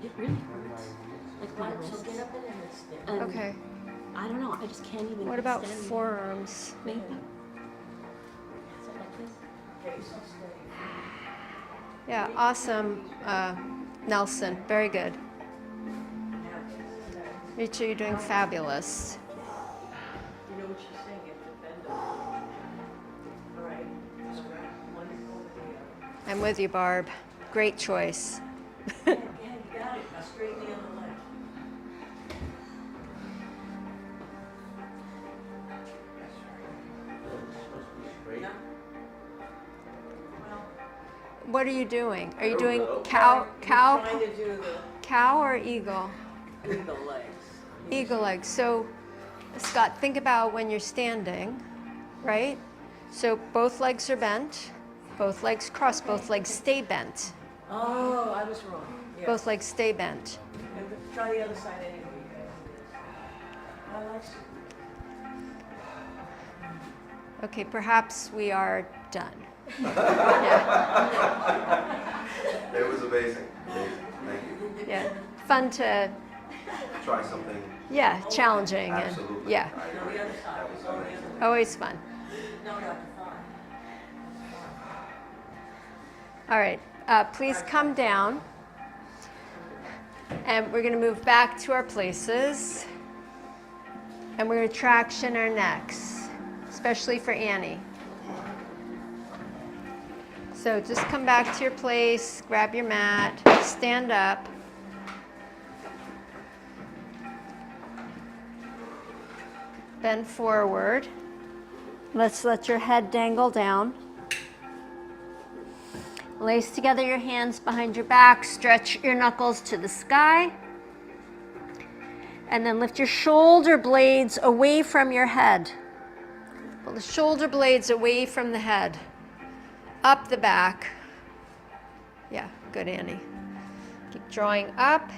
Speaker 4: it really hurts. Like my wrist.
Speaker 3: Get up in this thing.
Speaker 4: And
Speaker 1: Okay.
Speaker 4: I don't know. I just can't even.
Speaker 1: What about
Speaker 4: extend.
Speaker 1: forearms?
Speaker 4: Maybe. Is it like this?
Speaker 3: Okay, so steady.
Speaker 1: Yeah, awesome, Nelson. Very good. Rachel, you're doing fabulous.
Speaker 3: You know what she's saying? You have to bend up. All right. One over the other.
Speaker 1: I'm with you, Barb. Great choice.
Speaker 3: Yeah, you got it. Now straighten the other leg. Yeah. Well,
Speaker 1: What are you doing? Are you doing
Speaker 3: he's
Speaker 1: cow
Speaker 3: trying to do
Speaker 1: or eagle?
Speaker 3: the eagle legs.
Speaker 1: Eagle legs. So, Scott, think about when you're standing, right? So both legs are bent, both legs cross, both legs stay bent.
Speaker 3: Oh, I was wrong. Yes.
Speaker 1: Both legs stay bent.
Speaker 3: And try the other side anyway. I like it.
Speaker 1: Okay, perhaps we are done. Yeah.
Speaker 2: It was amazing. Amazing. Thank you.
Speaker 1: Yeah. Fun to,
Speaker 2: Try something.
Speaker 1: yeah, challenging.
Speaker 2: Absolutely.
Speaker 1: And, yeah,
Speaker 3: Now the other side.
Speaker 2: That was amazing.
Speaker 1: always fun.
Speaker 3: No, Dr. Fine.
Speaker 1: All right, please come down. And we're going to move back to our places. And we're going to traction our necks, especially for Annie. So just come back to your place, grab your mat, stand up. Bend forward. Let's let your head dangle down. Lace together your hands behind your back, stretch your knuckles to the sky. And then lift your shoulder blades away from your head. Pull the shoulder blades away from the head. Up the back. Yeah, good, Annie. Keep drawing up,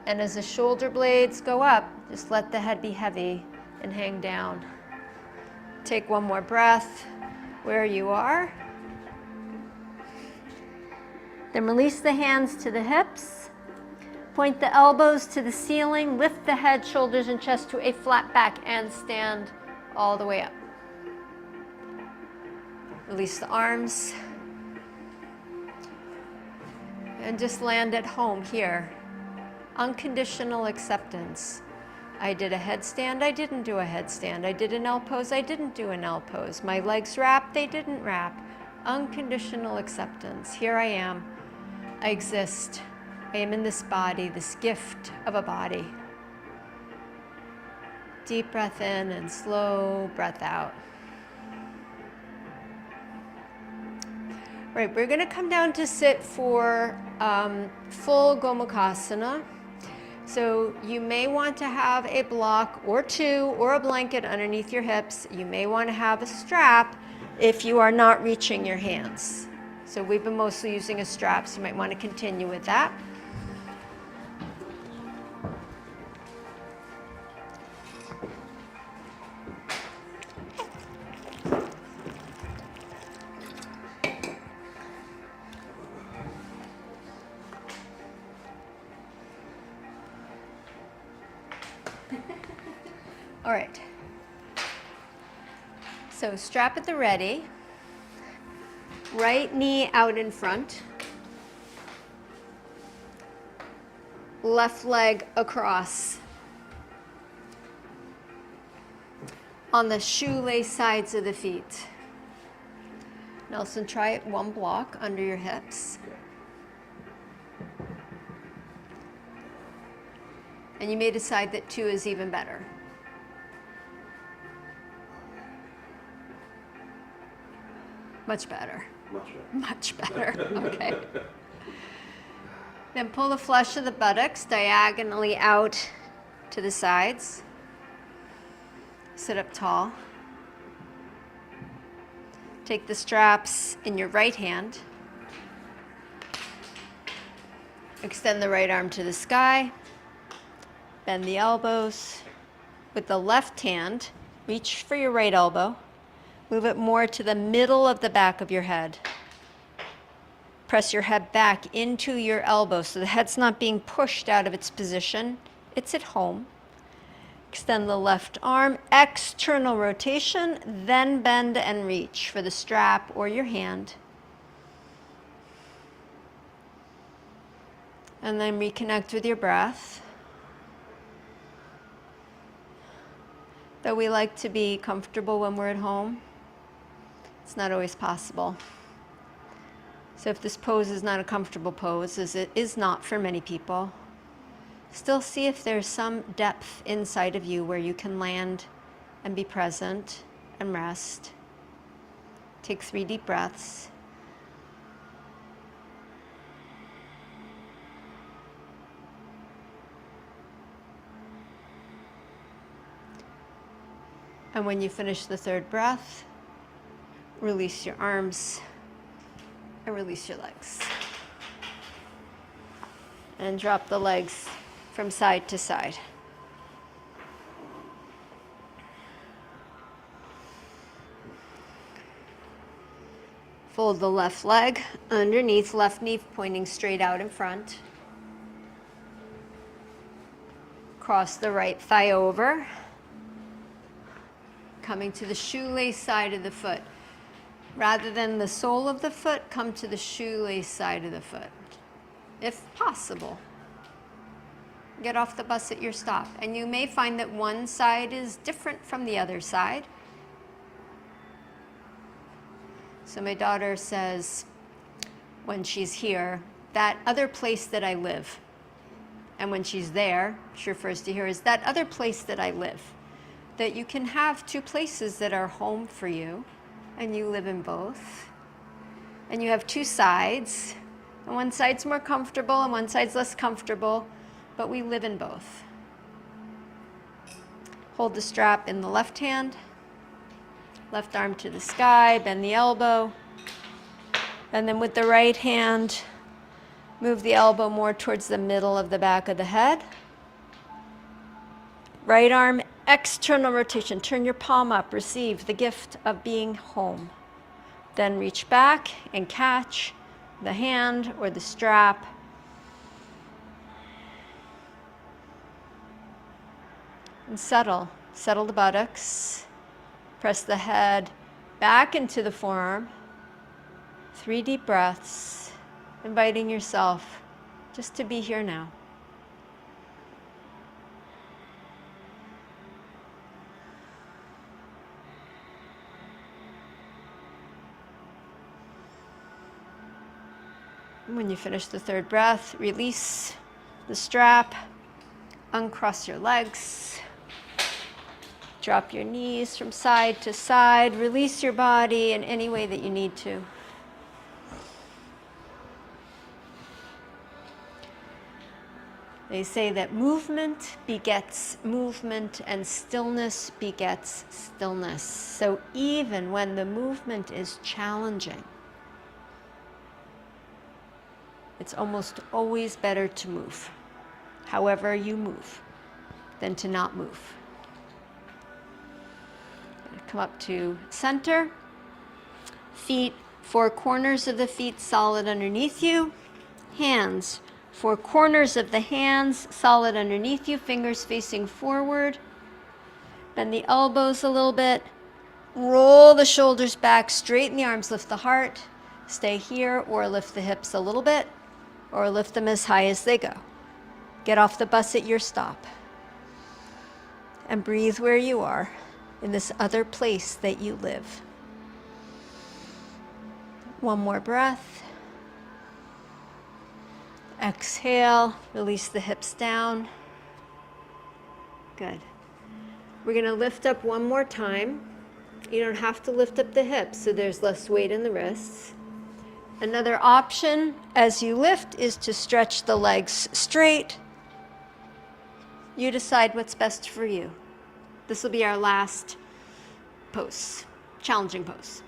Speaker 1: and as the shoulder blades go up, just let the head be heavy and hang down. Take one more breath where you are. Then release the hands to the hips. Point the elbows to the ceiling. Lift the head, shoulders, and chest to a flat back and stand all the way up. Release the arms. And just land at home here. Unconditional acceptance. I did a headstand, I didn't do a headstand. I did an L pose, I didn't do an L pose. My legs wrapped, they didn't wrap. Unconditional acceptance. Here I am. I exist. I am in this body, this gift of a body. Deep breath in and slow breath out. Right, we're going to come down to sit for full Gomukhasana. So you may want to have a block or two or a blanket underneath your hips. You may want to have a strap if you are not reaching your hands. So we've been mostly using a strap, so you might want to continue with that. All right. So strap at the ready. Right knee out in front. Left leg across. On the shoelace sides of the feet. Nelson, try it one block under your hips. And you may decide that two is even better. Much better. Much better. Okay. Then pull the flesh of the buttocks diagonally out to the sides. Sit up tall. Take the straps in your right hand. Extend the right arm to the sky. Bend the elbows. With the left hand, reach for your right elbow. Move it more to the middle of the back of your head. Press your head back into your elbow so the head's not being pushed out of its position. It's at home. Extend the left arm, external rotation, then bend and reach for the strap or your hand. And then reconnect with your breath. Though we like to be comfortable when we're at home, it's not always possible. So if this pose is not a comfortable pose, as it is not for many people, still see if there's some depth inside of you where you can land and be present and rest. Take 3 deep breaths. And when you finish the 3rd breath, release your arms and release your legs. And drop the legs from side to side. Fold the left leg underneath, left knee pointing straight out in front. Cross the right thigh over. Coming to the shoelace side of the foot. Rather than the sole of the foot, come to the shoelace side of the foot, if possible. Get off the bus at your stop. And you may find that one side is different from the other side. So my daughter says, when she's here, that other place that I live. And when she's there, she refers to here as that other place that I live. That you can have two places that are home for you, and you live in both. And you have two sides, and one side's more comfortable and one side's less comfortable, but we live in both. Hold the strap in the left hand, left arm to the sky, bend the elbow, and then with the right hand, move the elbow more towards the middle of the back of the head. Right arm, external rotation. Turn your palm up. Receive the gift of being home. Then reach back and catch the hand or the strap. And settle. Settle the buttocks. Press the head back into the forearm. 3 deep breaths, inviting yourself just to be here now. And when you finish the 3rd breath, release the strap, uncross your legs, drop your knees from side to side, release your body in any way that you need to. They say that movement begets movement and stillness begets stillness. So even when the movement is challenging, it's almost always better to move, however you move, than to not move. Come up to center, feet, 4 corners of the feet solid underneath you, hands, 4 corners of the hands solid underneath you, fingers facing forward. Bend the elbows a little bit. Roll the shoulders back, straighten the arms, lift the heart. Stay here or lift the hips a little bit or lift them as high as they go. Get off the bus at your stop and breathe where you are in this other place that you live. One more breath. Exhale, release the hips down. Good. We're going to lift up one more time. You don't have to lift up the hips, so there's less weight in the wrists. Another option as you lift is to stretch the legs straight. You decide what's best for you. This will be our last pose, challenging pose.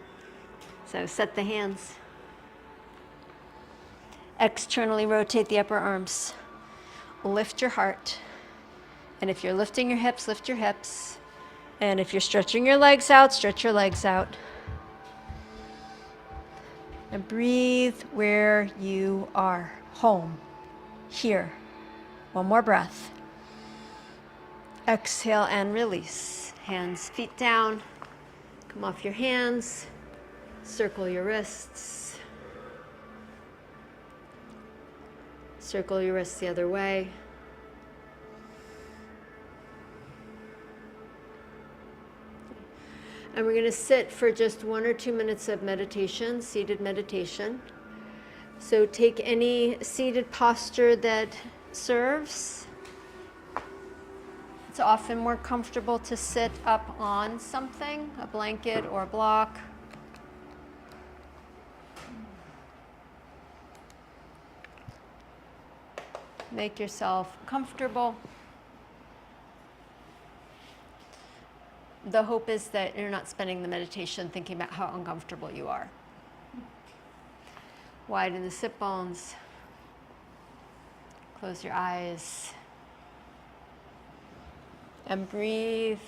Speaker 1: So set the hands. Externally rotate the upper arms. Lift your heart. And if you're lifting your hips, lift your hips. And if you're stretching your legs out, stretch your legs out. And breathe where you are. Home. Here. One more breath. Exhale and release. Hands, feet down. Come off your hands. Circle your wrists. Circle your wrists the other way. And we're going to sit for just 1 or 2 minutes of meditation, seated meditation. So take any seated posture that serves. It's often more comfortable to sit up on something, a blanket or a block. Make yourself comfortable. The hope is that you're not spending the meditation thinking about how uncomfortable you are. Widen the sit bones. Close your eyes. And breathe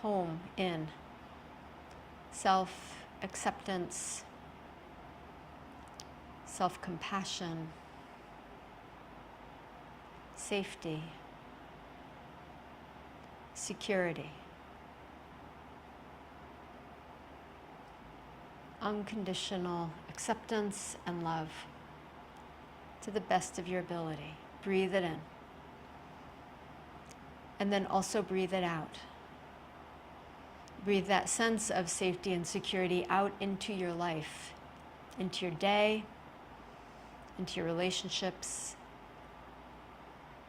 Speaker 1: home in. Self-acceptance, self-compassion, safety, security. unconditional acceptance and love to the best of your ability. Breathe it in. And then also breathe it out. Breathe that sense of safety and security out into your life, into your day, into your relationships,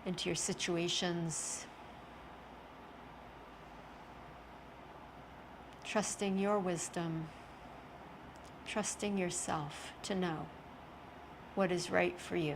Speaker 1: into your situations. Trusting your wisdom, trusting yourself to know what is right for you.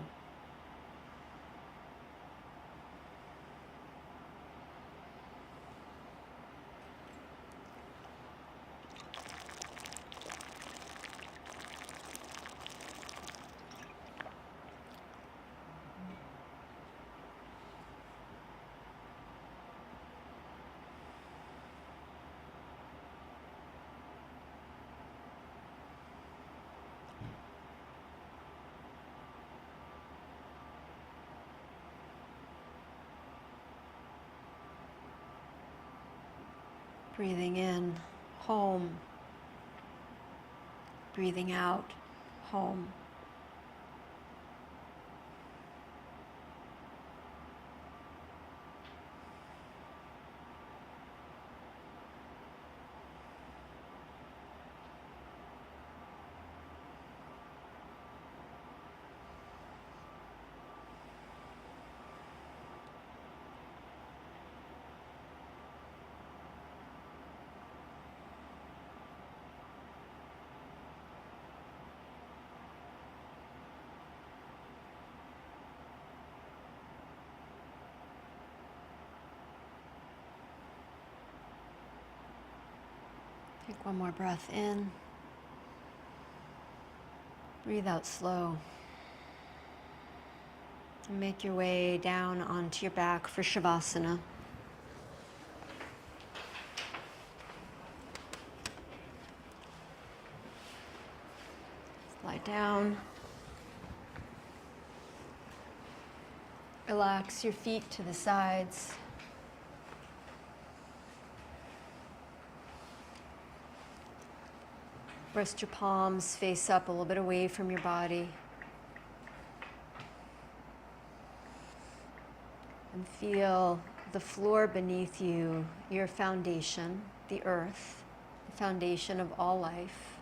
Speaker 1: Breathing in, home. Breathing out, home. Take one more breath in. Breathe out slow. And make your way down onto your back for Shavasana. Lie down. Relax your feet to the sides. Rest your palms face up a little bit away from your body. And feel the floor beneath you, your foundation, the earth, the foundation of all life.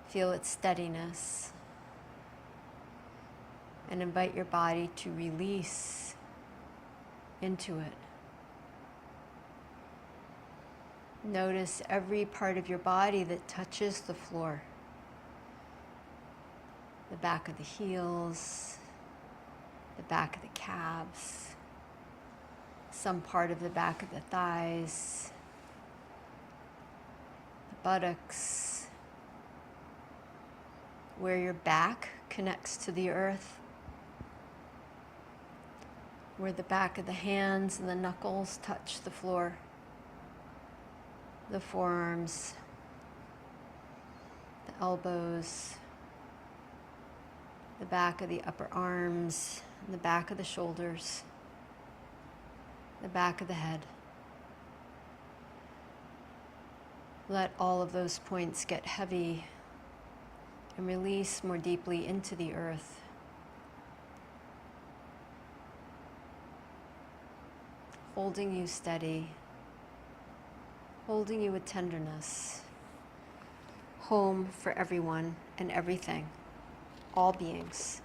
Speaker 1: Feel its steadiness. And invite your body to release into it. Notice every part of your body that touches the floor. The back of the heels, the back of the calves, some part of the back of the thighs, the buttocks, where your back connects to the earth, where the back of the hands and the knuckles touch the floor. The forearms, the elbows, the back of the upper arms, and the back of the shoulders, the back of the head. Let all of those points get heavy and release more deeply into the earth. Holding you steady. Holding you with tenderness, home for everyone and everything, all beings.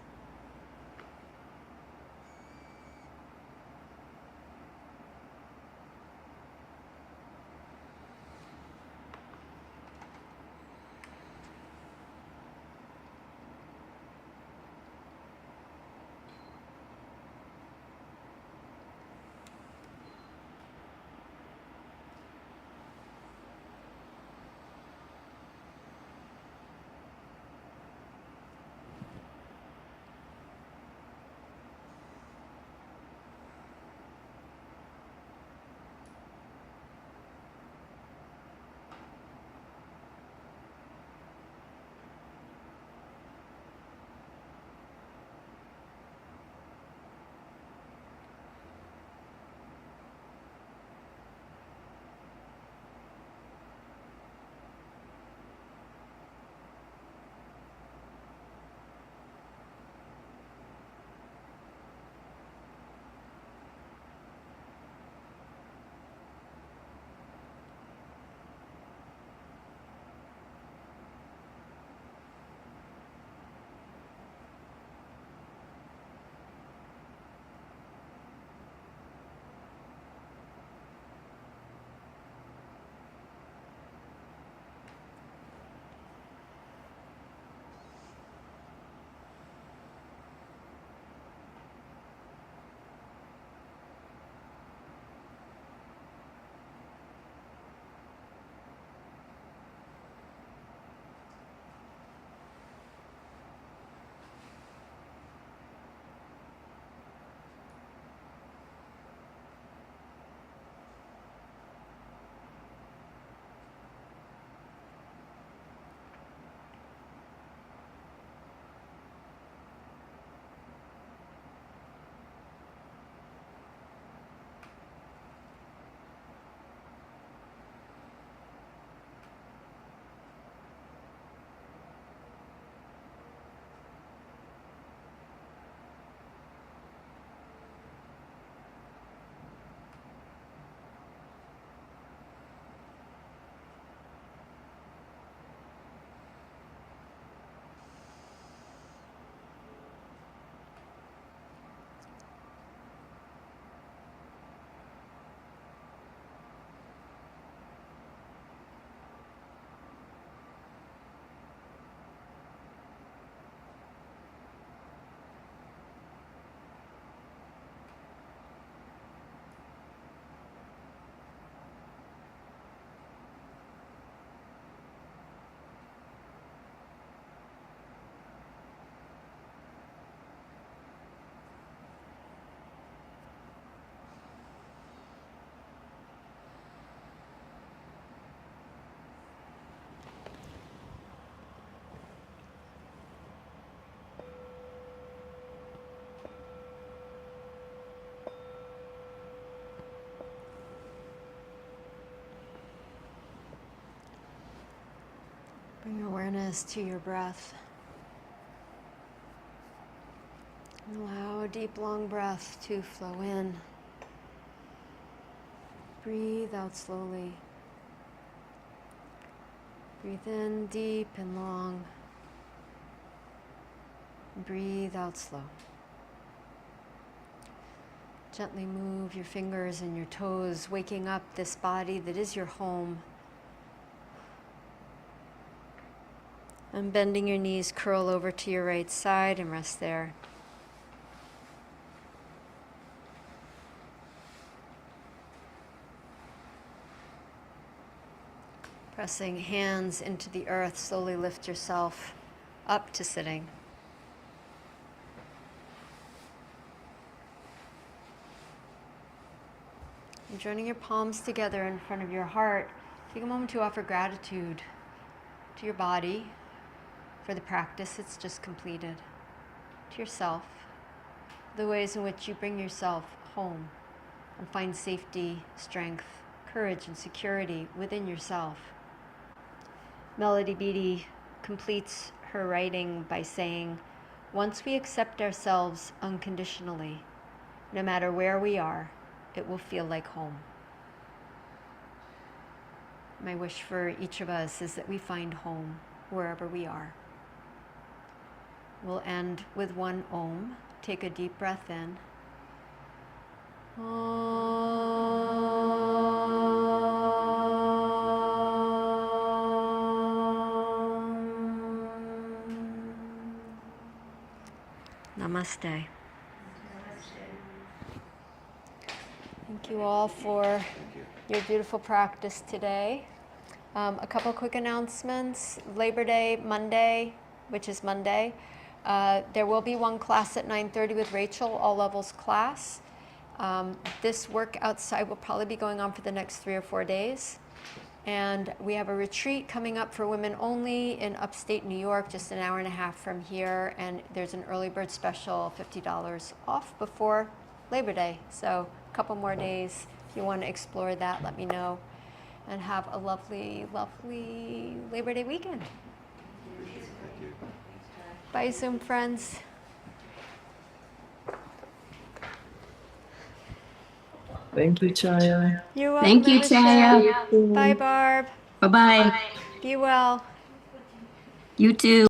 Speaker 1: awareness to your breath. Allow a deep, long breath to flow in. Breathe out slowly. Breathe in deep and long. Breathe out slow. Gently move your fingers and your toes, waking up this body that is your home. And bending your knees, curl over to your right side and rest there. Pressing hands into the earth, slowly lift yourself up to sitting. And joining your palms together in front of your heart, take a moment to offer gratitude to your body for the practice it's just completed, to yourself, the ways in which you bring yourself home and find safety, strength, courage, and security within yourself. Melody Beattie completes her writing by saying, "Once we accept ourselves unconditionally, no matter where we are, it will feel like home." My wish for each of us is that we find home wherever we are. We'll end with one Om. Take a deep breath in. Namaste. Thank you all for your beautiful practice today. A couple quick announcements. Labor Day, Monday, which is Monday. There will be one class at 9:30 with Rachel, all levels class. This work outside will probably be going on for the next 3 or 4 days. And we have a retreat coming up for women only in upstate New York, just an hour and a half from here. And there's an early bird special, $50 off before Labor Day. So a couple more days. If you want to explore that, let me know. And have a lovely, lovely Labor Day weekend. Bye, Zoom friends.
Speaker 5: Thank you, Chaya.
Speaker 1: You're welcome.
Speaker 6: Thank you,
Speaker 1: Michelle.
Speaker 6: Chaya.
Speaker 1: Bye, Barb.
Speaker 6: Bye-bye.
Speaker 1: Be well.
Speaker 6: You too.